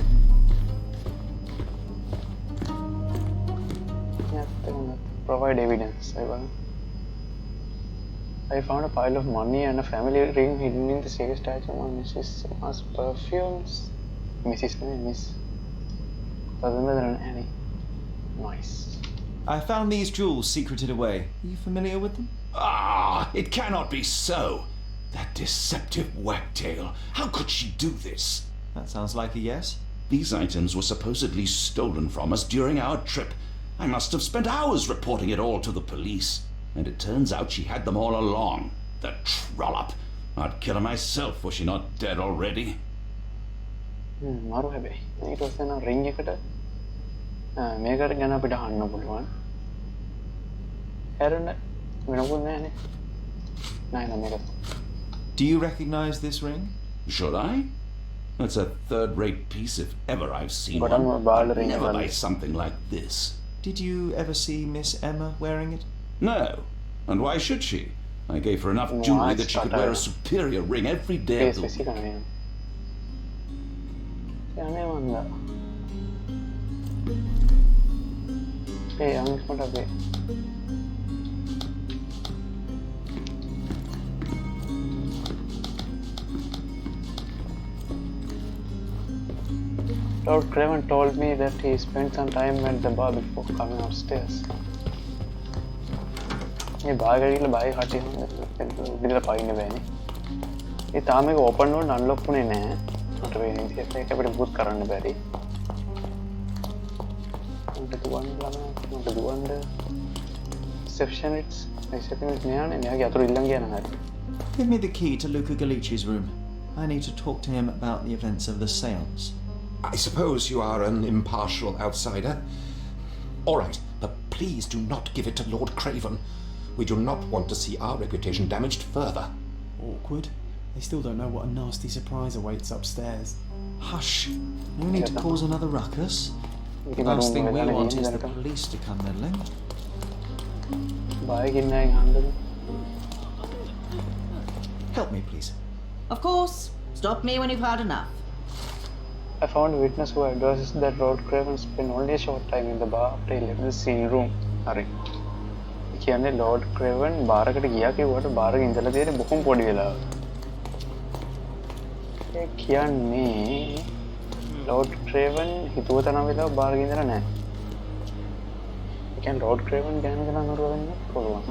Provide evidence. I found a pile of money and a family ring hidden in the safe statue on Mrs. Emma's perfumes. Mrs. Miss. Other than Annie. Nice. I found these jewels secreted away. Are you familiar with them? Ah, it cannot be so. That deceptive wagtail. How could she do this? That sounds like a yes. These items were supposedly stolen from us during our trip. I must have spent hours reporting it all to the police. And it turns out she had them all along. The trollop. I'd kill her myself, was she not dead already? Maru habe. It was a ring ekata. Megara gana apita ahanna puluwan. Herana වෙනකුත් නෑනේ. නෑ මේක. Do you recognize this ring? Should I? That's a third-rate piece if ever I've seen But one. I'd never buy something like this. Did you ever see Miss Emma wearing it? No. And why should she? I gave her enough jewelry that she could wear a superior ring every day of the week. Hey, I'm just going to be. Lord Craven told me that he spent some time at the bar before coming upstairs. ये बाहर गई ले बाहर खाती हूँ इधर पाई नहीं बहनी ये तामे को ओपन नोट अनलॉक पुणे ने है मतलब ये नहीं थी ऐसे क्या बड़े बूथ करने बैठी note दुआन reception it's reception it's नहीं आने नहीं क्या तो इल्लंग क्या ना Give me the key to Luca Galici's room. I need to talk to him about the events of the seance. I suppose you are an impartial outsider. All right, but please do not give it to Lord Craven. We do not want to see our reputation damaged further. Awkward. They still don't know what a nasty surprise awaits upstairs. Hush. No need to cause another ruckus. The last thing we want is the police to come meddling. Help me, please. Of course. Stop me when you've had enough. I found a witness who advises that Lord Craven spent only a short time in the bar after he left the scene room. Hurry. කියන්නේ Lord Craven බාරකට ගියා කිව්වට බාරක ඉඳලා තියෙන්නේ බොහොම පොඩි වෙලාවක්. ඒ කියන්නේ Lord Craven හිතුව තරම් වෙලාවක් බාරක ඉඳලා නැහැ. එකන් රෝඩ් ක්‍රේවන් ගැන ගැන අනුරවෙන්න පුළුවන්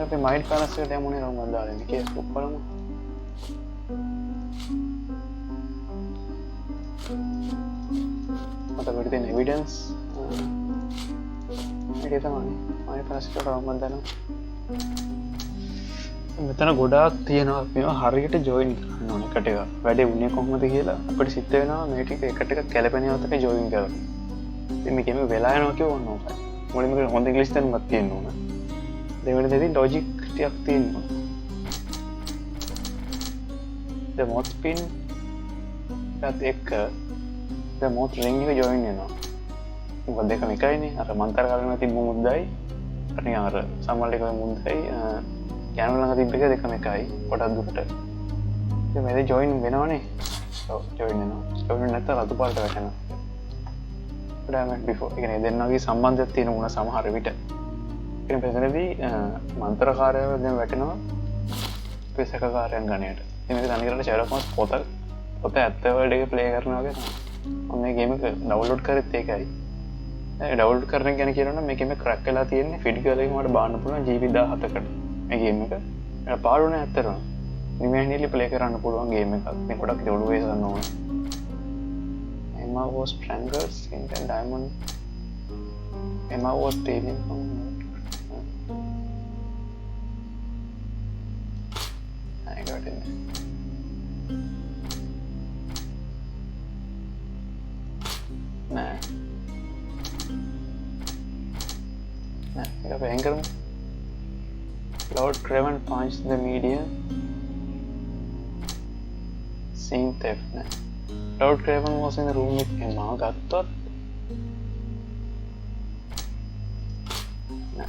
අපි මයිල් පැලස්ට යමුණේ රොම දාලන්න කේස් පුප්පලම මත වැඩිතෙන එවිඩන්ස් එක තමයි මයි පැලස්ට රවමදන මෙතන ගොඩාක් තියෙනවා මෙ හරියට ජොයින් නොන කටක වැඩේ උන්නේ කොහොමද කියලා අපට සිත්ත වෙනවා මේටික එකට කැලපෙනවතක ජොයින් කර මේකම වෙලා නොක ඔන්න මොලිම හොඳ ගලිස්තන් මත් තියෙන්න ඕන දෙවට දෙති ලෝජික් ටියක් තියෙනවා ද මොත් පින් පැත් එක්ක ද මොත් රිංගික ජොයින් එනවා මොක දෙකම එකයිනේ අර මන්තර කරන තිබ මුද්දයි අනි අර සමල්ලික මුද්දයි යනුලඟ තිබ්බ එක දෙකම එකයි පොටත් දුකට මෙද ජොයින් වෙනවානේ ජොයින් නැත රතු පාට වැටෙන ඩමට බිෝ එකන දෙන්නගේ සම්බන්ධයක් තියෙන වුණ සමහර විට පෙසනදී මන්තරකාරය දැ වැටෙනවා පෙසකකාරයන් ගනයට එමක තනිකරට චරකොස් පොත ඇත්තවඩක ප්ලේ කරනවාගෙන ඔන්න ගේමක ඩවලෝඩ් කරත් ඒකයි ඩවල් කරන ගැන කියරන මේකම ක්‍රක් කලා තියෙන්නේ ෆිඩි කලීමට බාන්න පුුණ ජීවිදා හතකට මේගේමක පාරුණ ඇත්තරවා නිමහනිලි ප්ලේ කරන්න පුළුවන් ගේම එකක් කොඩක් දොළුවේ සන්නවා Emma was strangled in the diamond. Emma was stealing from I got it. Nah. Nah, I got anger. Lord Craven punched the medium. Scene theft. Nah. Lord Craven was in the room with Emma. Got that? No.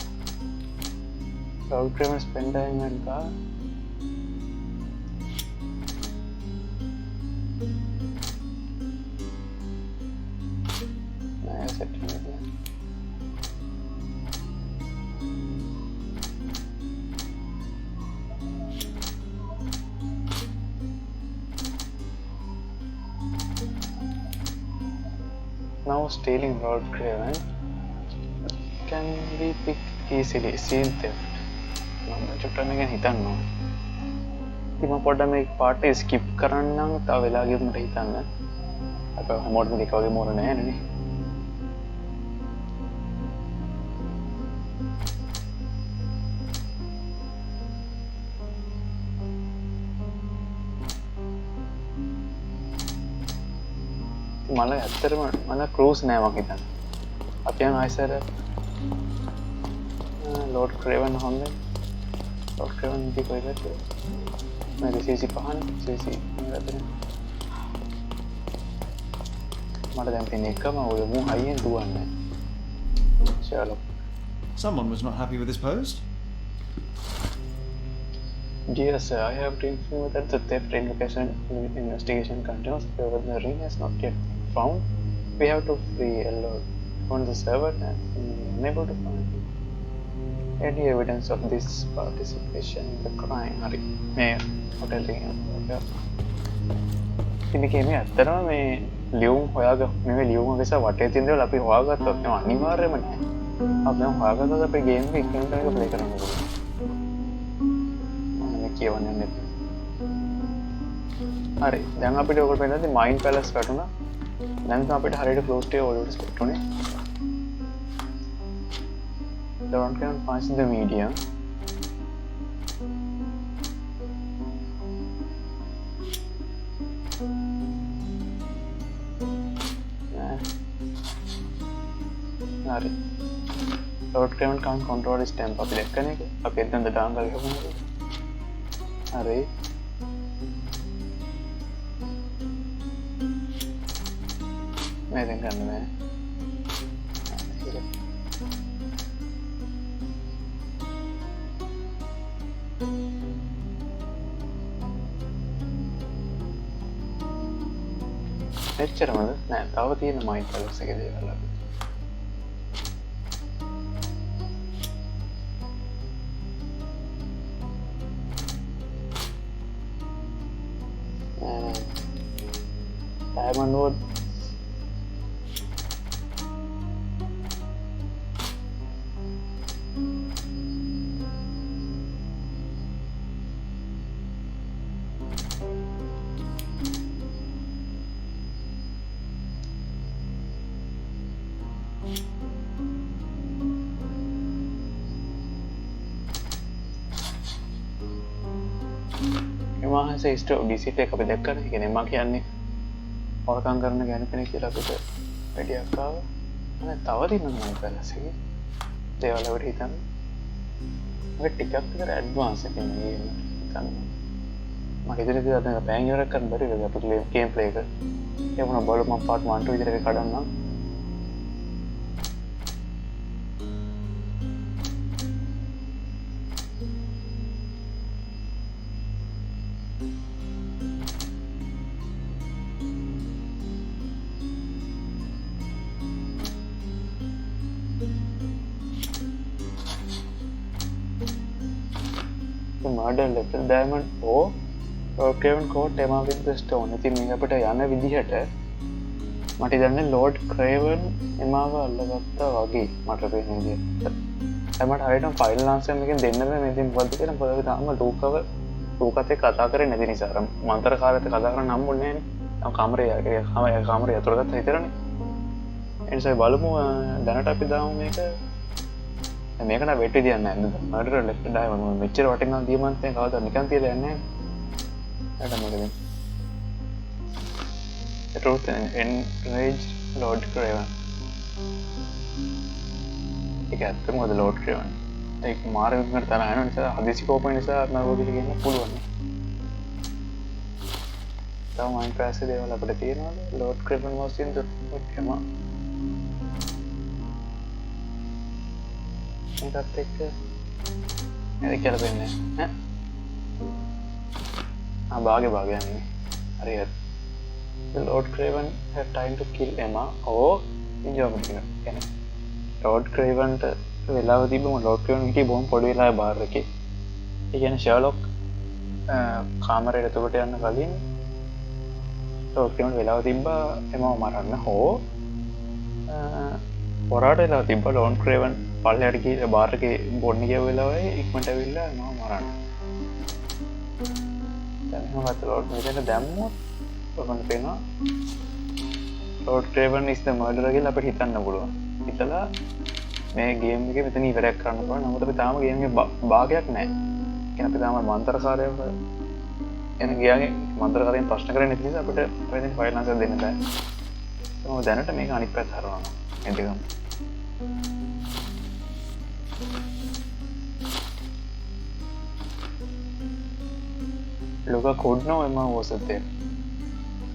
Lord Craven spent time in the car. Nice, Now stealing Lord Craven can be picked easily. Scene theft. චුට්ටන්න ගැන හිතන්නවා. ඉතින් මම පොඩ්ඩක් මේ part එක skip කරන්නම් තව වෙලා ගියොත් මට හිතන්න. අප හැමෝටම දෙක වගේ මොර නැහැ නේ. මල ඇත්තරම මල ක්‍රූස් නෑ මං හිතන්නේ. අපි යන ආයිසර ලෝඩ් ක්‍රේවන් හොඳයි. ලෝඩ් ක්‍රේවන් ඉති කොයිද? මම CC පහන CC නේද? මට දැන් තියෙන එකම ඔය මු හයියෙන් දුවන්නේ. Sherlock. Someone was not happy with this post. Dear sir, I have to inform you that the theft investigation continues. However, the ring has not yet found. We have to free a load on the server and unable to find any evidence of this participation in the crime. May hotel ඉතින් ඇත්තටම මේ ලියුම් හොයාග මේ ලියුම විස වටේ තියෙන දේවල් අපි හොයාගත්තොත් මේ අනිවාර්යයෙන්ම නෑ. අපි හොයාගත්තොත් අපේ ගේම් එක ඉක්මනට එක ප්ලේ කරන්න පුළුවන්. කියවන්න නැති. හරි. දැන් අපිට ඔකට පේනවාද මයින් පැලස් වැටුණා. දැන් අපිට හරියට ක්ලෝස් ටික ඔලුවට ස්පෙක්ට් උනේ. Don't can punch the medium. හරි. Lord Craven can't control his temper. අපි දැක්කනේ ඒක. අපි එතනද ඩාංගල් ගහනවා. හරි. මේ දැන් ගන්න බෑ. එච්චරමද? නෑ, තව තියෙන මයින්ඩ් පැලස් එකේ දේවල් අපි. Diamond wood. එමහස ස්ට ඩිසිට එක අපි දැක්කන ගෙන එම කියන්නේ හොරකං කරන ගැන කෙනෙ කියලා අපිට වැඩියක්කාව තවතින්න මයි පැලසගේ දේවලවට හිතන්න ටිකක්කර ඇඩ්වාන්ස හිතන්න මහිතර අත පැංවරක්කන් බරි අප කේම් පලේක එමන බලම පාට් මන්ට විදිරක කඩන්නම් murder little diamond or Craven caught Emma with the stone. ඉතින් මේක අපිට යන විදිහට මට දැනෙන්නේ Lord Craven එමාව අල්ලගත්තා වගේ මට පේන විදිහට. එමට හරියටම ෆයිල් ආන්සර් එකෙන් දෙන්න බෑ මේ ඉතින් මොකද්ද කියලා මොකද අපි තාම ලෝකත් එක්ක කතා කරේ නැති නිසා අර මන්ත්‍රකාරයත් කතා කරන්න හම්බුන්නේ නැහැනේ. කාමරේ ඇතුළට ගත්ත විතරනේ. ඒ නිසා බලමු දැනට අපි දාමු මේකට වෙටි තියන්න මට ලෙෆ්ට් ඩයමන්ඩ් මෙච්චර වටිනා දියමන්තය කවදාවත් නිකන් තියලා යන්නේ නැහැ. The truth enraged Lord Craven. ඒක ඇත්තම මොකද Lord Craven. ඒක මාර විදිහට තරහ යන නිසා හදිසි කෝපය නිසා නරෝගිට කියන්න පුළුවන්. තව මයින් ප්‍රෑස් දේවල් අපිට තියෙනවද? Lord Craven was in the Emma. ඒකත් එක්ක නේද කියලා වෙන්නේ ඈ භාගය යන්නේ හරියට the Lord Craven had time to kill Emma or enjoy it කියන්නේ Lord Craven ට වෙලාව තිබ්බම Lord Craven හිටියේ බොහොම පොඩි වෙලාවේ බාර් එකේ ඒ කියන්නේ Sherlock කාමරේට එතකොට යන්න කලින් Lord Craven වෙලාව තිබ්බා Emma මරන්න හෝ පොරාට වෙලාව තිබ්බා Lord Craven පල්ලයට ගිහලා බාර් එකේ බොන්න ගිය වෙලාවේ ඉක්මනට ඇවිල්ලා මම මරන්න. දැන් එහෙම අතලොත් මෙතන දැම්මොත් ඔතන පේනවා Lord Craven is the murderer කියලා අපිට හිතන්න පුළුවන්. හිතලා මේ ගේම් එකේ මෙතන ඉවරයක් කරන්න පුළුවන්. නමුත් අපි තාම ගේම් එකේ භාගයක් නැහැ. කියන්නේ අපි තාම මන්ත්‍රකාරයව එන ගියාගේ මන්ත්‍රකාරයෙන් ප්‍රශ්න කරන්නේ නැති නිසා අපිට මෙතන ෆයිල් ආන්සර් දෙන්න බෑ. මොකද දැනට මේක අනිත් පැත්ත හරවනවා. මේ දෙකම. Luca could know Emma wasn't there.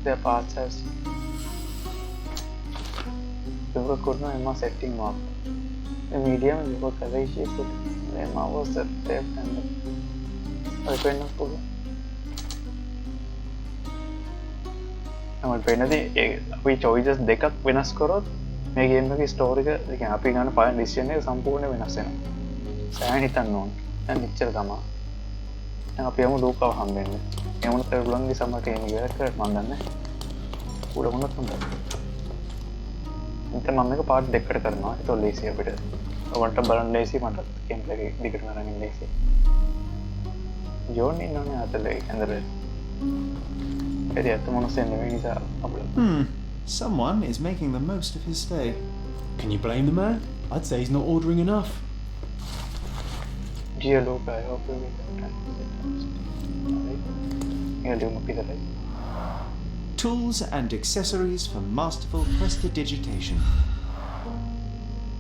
Their paths has Luca could know Emma setting up. The medium Luca coverage put Emma was the theft and the open of Luca. අපිට වෙනදී අපි choices දෙකක් වෙනස් කරොත් මේ ගේම් එකේ story එක කියන්නේ අපි ගන්න ෆයිනල් ඩිසිෂන් එක සම්පූර්ණයෙන් වෙනස් වෙනවා. සෑහෙන හිතන්න ඕන. දැන් ඉච්චර තමයි. අපි යමු ලෝකාව හම්බෙන්නේ. එමුණු කරගලන්ගේ සමට එන ඉවර කරලා මම දන්නේ. උඩ මොනවත් හොඳයි. ඉතින් මම මේක පාර්ට් දෙකකට කරනවා. ඒක ලේසි අපිට. ඔබන්ට බලන්න ලේසි මට ගේම් එකේ දිගටම අරන් ඉන්න ලේසි. ජෝන් ඉන්නෝනේ අතලේ ඇඳලා. ඒත් ඇත්ත මොනසෙන් නෙවෙයි නිසා අපල. Someone is making the most of his stay. Can you blame the man? I'd say he's not ordering enough. Dear Luke, I hope you will Tools and accessories for masterful prestidigitation.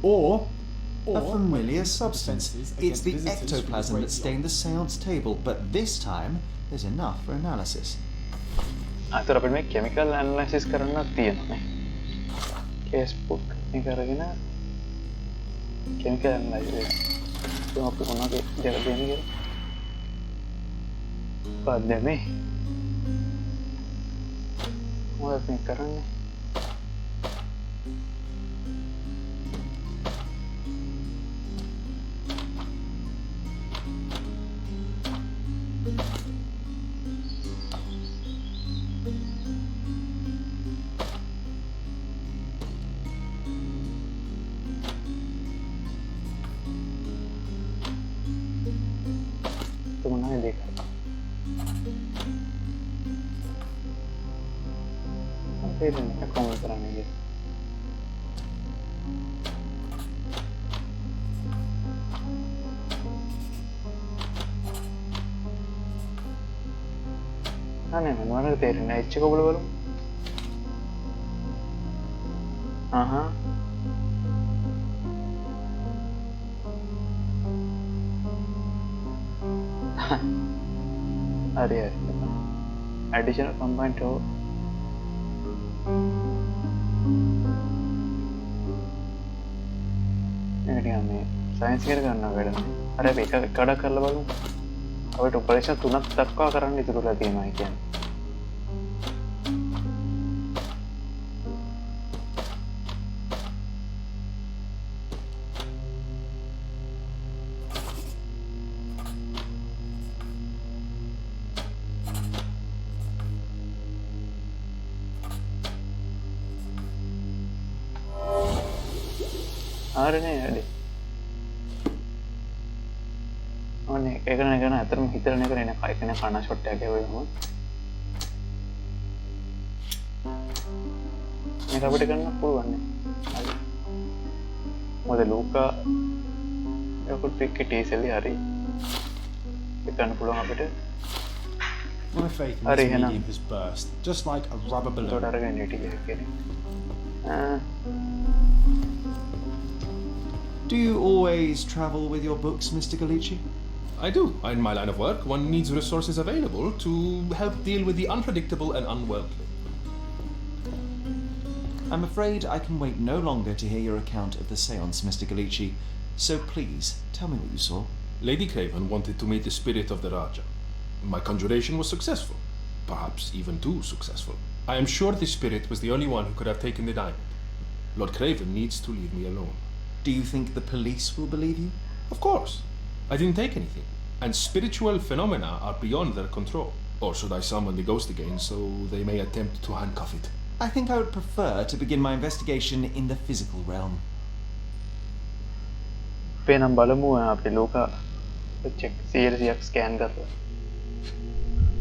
Or a familiar substance. It's the ectoplasm that stained the seance table, but this time there's enough for analysis. අතර අපිට මේ chemical analysis කරන්නත් තියෙනවා නේ. Case book එක අරගෙන chemical analysis අපි මොනවද දෙලා දෙන්නේ කියලා. පද්දනේ. මොකක්ද මේ කරන්නේ? तुमने देखा फिर कौन कराने के අනේ මනෝරට තේරෙන්නේ එච්ච කොබල බලමු. අහහ. හරි හරි. additional combined to මේක නිකන් මේ සයන්ස් එකට ගන්නවා වැඩ. අර මේක කඩක් කරලා බලමු. අපිට ඔපරේෂන් 3ක් දක්වා කරන්න ඉතුරුලා තියෙනවා කියන්නේ. හරිනේ වැඩි. ඔනේ ඒක නේද අතරම හිතන එක නේ කයි කෙන කන ෂොට් එකක් ගෙවෙමු. මේක අපිට ගන්න පුළුවන් නේ. හරි. මොකද ලූකා යකුත් පික් ටීසෙලි හරි. ඒක ගන්න පුළුවන් අපිට. My faith in this medium has burst, just like a rubber balloon. ඒකට අරගෙන ඉටිකේ කියන්නේ. Do you always travel with your books, Mr. Galici? I do. In my line of work, one needs resources available to help deal with the unpredictable and unworldly. I'm afraid I can wait no longer to hear your account of the seance, Mr. Galici. So please, tell me what you saw. Lady Craven wanted to meet the spirit of the Raja. My conjuration was successful. Perhaps even too successful. I am sure the spirit was the only one who could have taken the diamond. Lord Craven needs to leave me alone. Do you think the police will believe you? Of course. I didn't take anything. And spiritual phenomena are beyond their control. Or should I summon the ghost again so they may attempt to handcuff it? I think I would prefer to begin my investigation in the physical realm. පේනම් බලමු අපේ ලෝකා check 100ක් scan කරලා.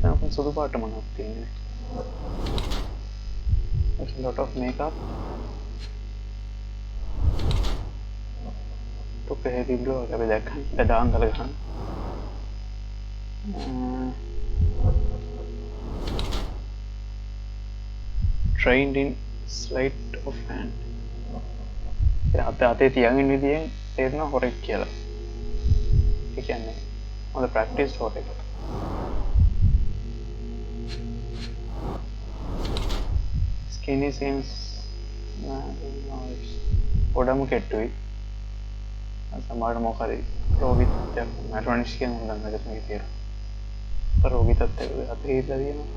දැන් සුදු පාට මොනවද තියෙන්නේ? There's a lot of makeup. Took a heavy blow අපි දැක්කම දාන් කරගන්න. Trained in sleight of hand. අතේ තියන් විදියෙන් තේරෙනවා හොරෙක් කියලා. ඒ කියන්නේ හොඳ ප්‍රැක්ටිස් හොරෙක්. Skinny seems ඔඩම කෙට්ටුයි. සමහර මොකරි රෝගිත මැට්‍රොනික්ස් කියන හොඳ නැගත් මේක තියෙනවා. රෝගිතත් අතේ ඉඳලා තියෙනවා.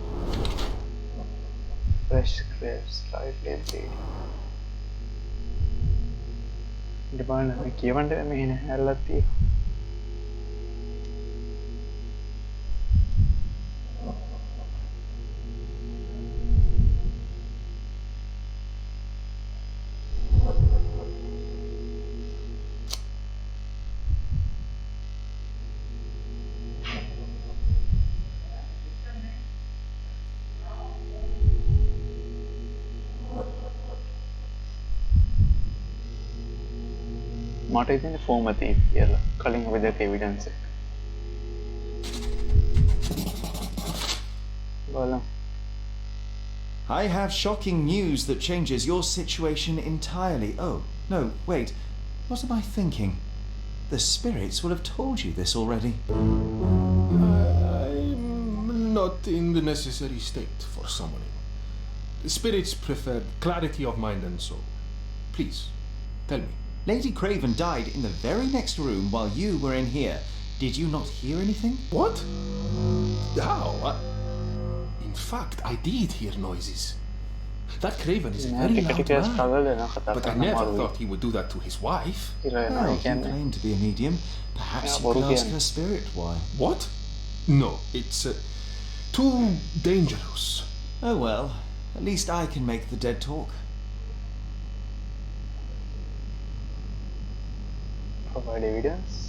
Fresh grapes, slightly bleeding. Depend on කියවන්න මේ හැරලක් තියෙනවා. මට ඉතින් ෆෝම තියෙන්නේ කියලා කලින් අපි දැක්ක එවිඩන්ස් එක. බලන්න. I have shocking news that changes your situation entirely. Oh, no, wait. What am I thinking? The spirits will have told you this already. I'm not in the necessary state for summoning. The spirits prefer clarity of mind and soul. Please, tell me. Lady Craven died in the very next room while you were in here. Did you not hear anything? What? How? In fact, I did hear noises. That Craven is a very loud man. But I never thought he would do that to his wife. Well, you claim to be a medium. Perhaps you could ask her spirit why. What? No, it's too dangerous. Oh well, at least I can make the dead talk. Provide evidence.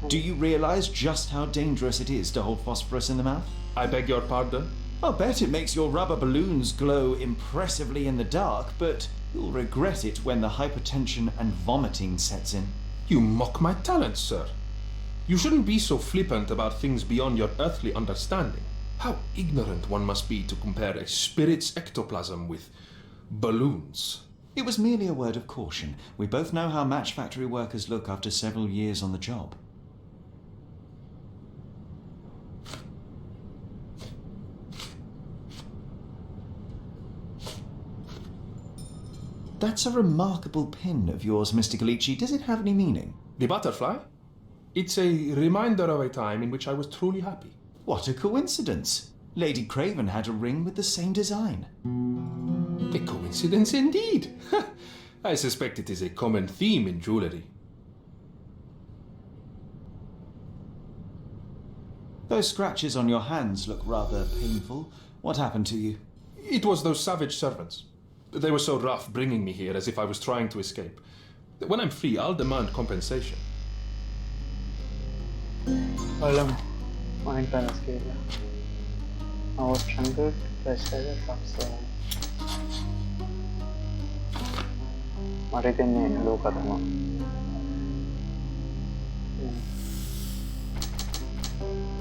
Do you realize just how dangerous it is to hold phosphorus in the mouth? I beg your pardon? I'll bet it makes your rubber balloons glow impressively in the dark, but you'll regret it when the hypertension and vomiting sets in. You mock my talents, sir. You shouldn't be so flippant about things beyond your earthly understanding. How ignorant one must be to compare a spirit's ectoplasm with balloons. It was merely a word of caution. We both know how match factory workers look after several years on the job. That's a remarkable pin of yours, Mr. Galici. Does it have any meaning? The butterfly? It's a reminder of a time in which I was truly happy. What a coincidence. Lady Craven had a ring with the same design. A coincidence indeed. I suspect it is a common theme in jewellery. Those scratches on your hands look rather painful. What happened to you? It was those savage servants. They were so rough bringing me here as if I was trying to escape. When I'm free, I'll demand compensation. Mind balance scale. I was strangled by spider traps. මට හිතෙන්නේ ලෝක තමයි.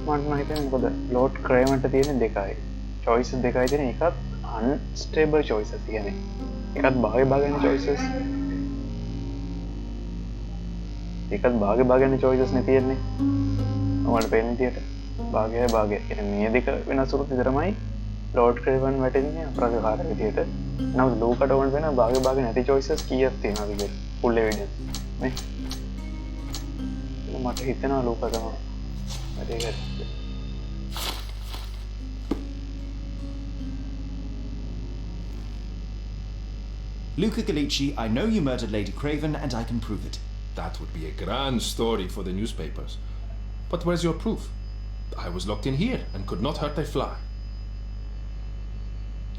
මට හිතෙන්නේ මොකද load ක්‍රේවන්ට තියෙන දෙකයි. choices දෙකයි තියෙන එකත් unstable choices කියන්නේ. එකත් භාගේ choices. එකත් භාගේ choices නේ තියෙන්නේ. මට පේන විදියට භාගය. කියන්නේ මේ දෙක වෙනස් වුණොත් විතරමයි ලෝඩ් ක්‍රේවන් වැටෙන්නේ අපරාධකාරක විදියට. නමුත් ලෝකට ඕන වෙන භාගේ නැති choices කීයක් තියෙනවද කියලා full evidence නේ. මට හිතෙනවා ලෝක තමයි. ඒක Luca Galici, I know you murdered Lady Craven, and I can prove it. That would be a grand story for the newspapers. But where's your proof? I was locked in here and could not hurt a fly.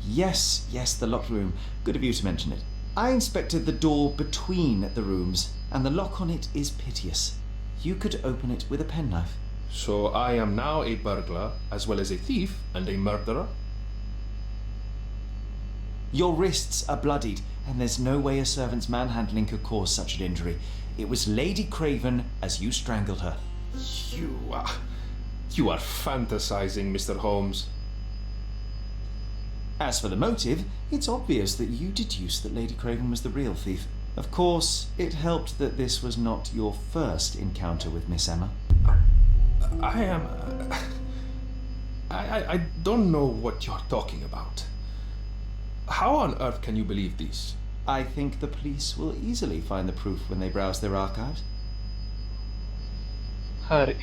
Yes, the locked room. Good of you to mention it. I inspected the door between the rooms, and the lock on it is piteous. You could open it with a penknife. So I am now a burglar, as well as a thief and a murderer? Your wrists are bloodied, and there's no way a servant's manhandling could cause such an injury. It was Lady Craven as you strangled her. You are fantasizing, Mr. Holmes. As for the motive, it's obvious that you deduced that Lady Craven was the real thief. Of course, it helped that this was not your first encounter with Miss Emma. I don't know what you're talking about. How on earth can you believe these? I think the police will easily find the proof when they browse their archives. Hari.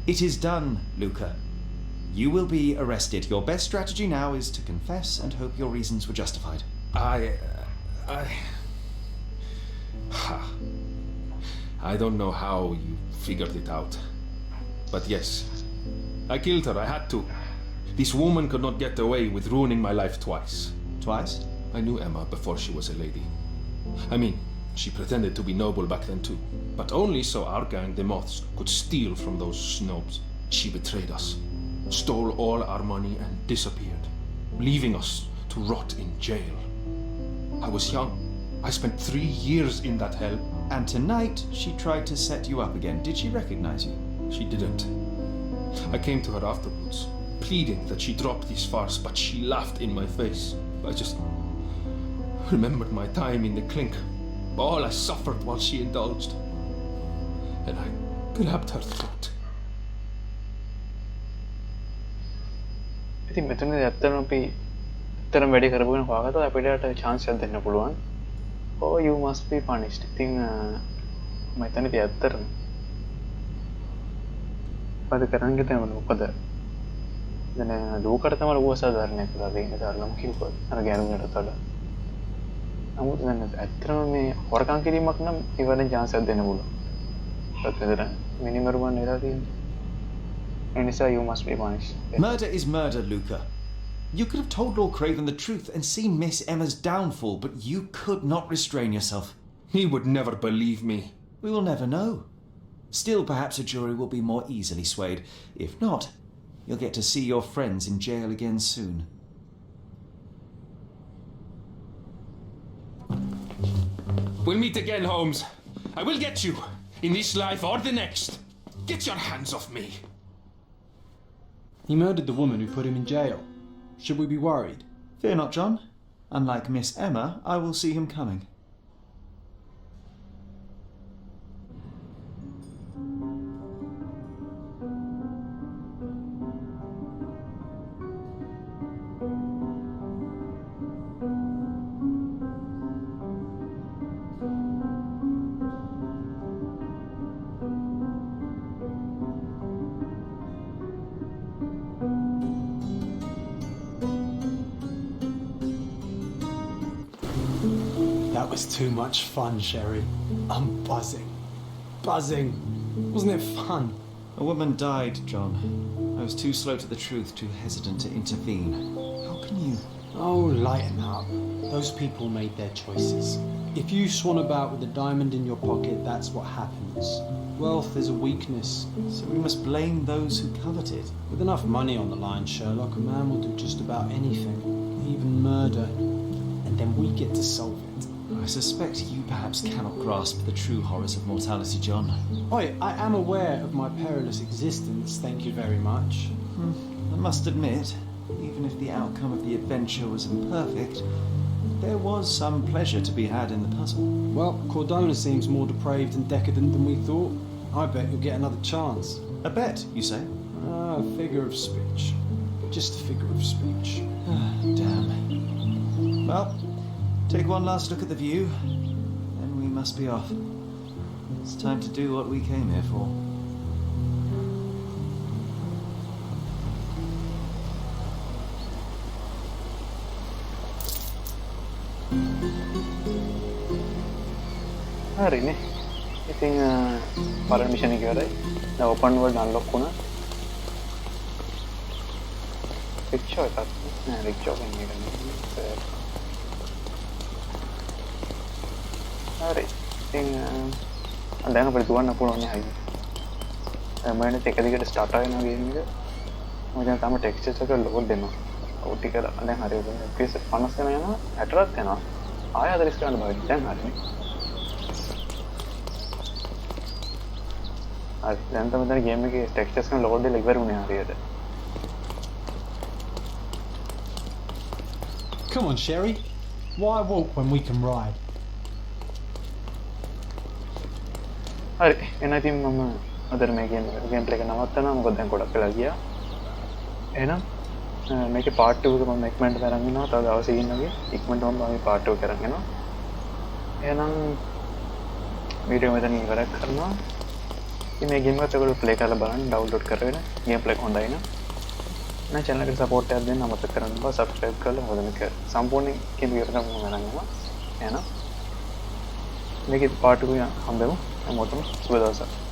It is done, Luca. You will be arrested. Your best strategy now is to confess and hope your reasons were justified. I don't know how you figured it out. But yes, I killed her. I had to. This woman could not get away with ruining my life twice. Twice? I knew Emma before she was a lady. I mean, she pretended to be noble back then too. But only so our gang, the Moths, could steal from those snobs. She betrayed us, stole all our money and disappeared, leaving us to rot in jail. I was young. I spent 3 years in that hell. And tonight, she tried to set you up again. Did she recognize you? She didn't. I came to her afterwards, pleading that she drop this farce, but she laughed in my face. I just remembered my time in the clink, all I suffered while she indulged, and I grabbed her throat. ඉතින් මෙතනදී ඇත්තටම අපි ඇත්තටම වැඩි කරපුගෙන හොයාගත්තා අපිට chance එකක් දෙන්න පුළුවන්. Oh, you must be punished. ඉතින් මෙතනදී ඇත්තටම මොකද කරන්න ගියද මොකද දැන් ලෝකකට තමයි ලොකු අසාධාරණයක් වෙලා තියෙන්නේ තරලම කිව්වොත් අර ගෑනුන්ට වඩා. නමුත් දැන් ඇත්තටම මේ හොරකම් කිරීමක් නම් ඉවරෙන් chance එකක් දෙන්න පුළුවන්. You must be punished. Murder is murder, Luca. You could have told Lord Craven the truth and seen Miss Emma's downfall, but you could not restrain yourself. He would never believe me. We will never know. Still, perhaps a jury will be more easily swayed. If not, you'll get to see your friends in jail again soon. We'll meet again, Holmes. I will get you, in this life or the next. Get your hands off me. He murdered the woman who put him in jail. Should we be worried? Fear not, John. Unlike Miss Emma, I will see him coming. That was too much fun, Sherry. I'm buzzing. Buzzing. Wasn't it fun? A woman died, John. I was too slow to the truth, too hesitant to intervene. How can you? Oh, lighten up. Those people made their choices. If you swan about with a diamond in your pocket, that's what happens. Wealth is a weakness. So we must blame those who covet it. With enough money on the line, Sherlock, a man will do just about anything. Even murder. And then we get to solve it. I suspect you perhaps cannot grasp the true horrors of mortality, John. Oi, I am aware of my perilous existence, thank you very much. I must admit, even if the outcome of the adventure was imperfect, there was some pleasure to be had in the puzzle. Well, Cordona seems more depraved and decadent than we thought. I bet you'll get another chance. A bet, you say? A figure of speech. Just a figure of speech. Damn. Well, take one last look at the view, then we must be off. It's time to do what we came here for. Hari ini, ඉතින් පරණ mission එක ඉවරයි. දැන් open world unlock වුණා. Rickshaw එකක් නෑ rickshaw කෙනෙක් නෙමෙයි. හරි. ඉතින් දැන් අපිට දුවන්න පුළුවන් නේ හයිය. මම ඉන්නේ එක දිගට ස්ටාර්ට් වෙනවා ගේම් එක. මම දැන් තාම ටෙක්ස්චර්ස් එක ලෝඩ් වෙනවා. ඔව් ටික දැන් හරි FPS 50 වෙන යනවා 60ක් යනවා. ආයෙ 40 ගන්න බෑ. දැන් හරිනේ. හරි දැන් තමයි දැන් ගේම් එකේ ටෙක්ස්චර්ස් එක ලෝඩ් වෙලා ඉවර වුණේ හරියට. Come on, Sherry. Why walk when we can ride? හරි එහෙනම් ඉතින් මම අදට මේ ගේම් ප්ලේ එක නවත්තනවා මොකද දැන් ගොඩක් වෙලා ගියා. එහෙනම් මේකේ පාර්ට් 2 එක මම ඉක්මනට අරන් යනවා. තව දවසකින් වගේ ඉක්මනටම මම පාර්ට් 2 එක අරන් යනවා. එහෙනම් වීඩියෝ මෙතන ඉවර කරනවා. ඉතින් මේ ගේම් එකත් ඔයගොල්ලෝ ප්ලේ කරලා බලන්න ඩවුන්ලෝඩ් කරගෙන ගේම් ප්ලේ හොඳයි නේ. මම channel එකට support එකක් දෙන්න අමතක කරන්න බෑ. subscribe කරලා මොකද මේක සම්පූර්ණයෙන් කියන විදිහට මම අරන් යනවා. එහෙනම් මේකේ පාර්ට් 2 හම්බෙමු. හැමෝටම සුබ දවසක්.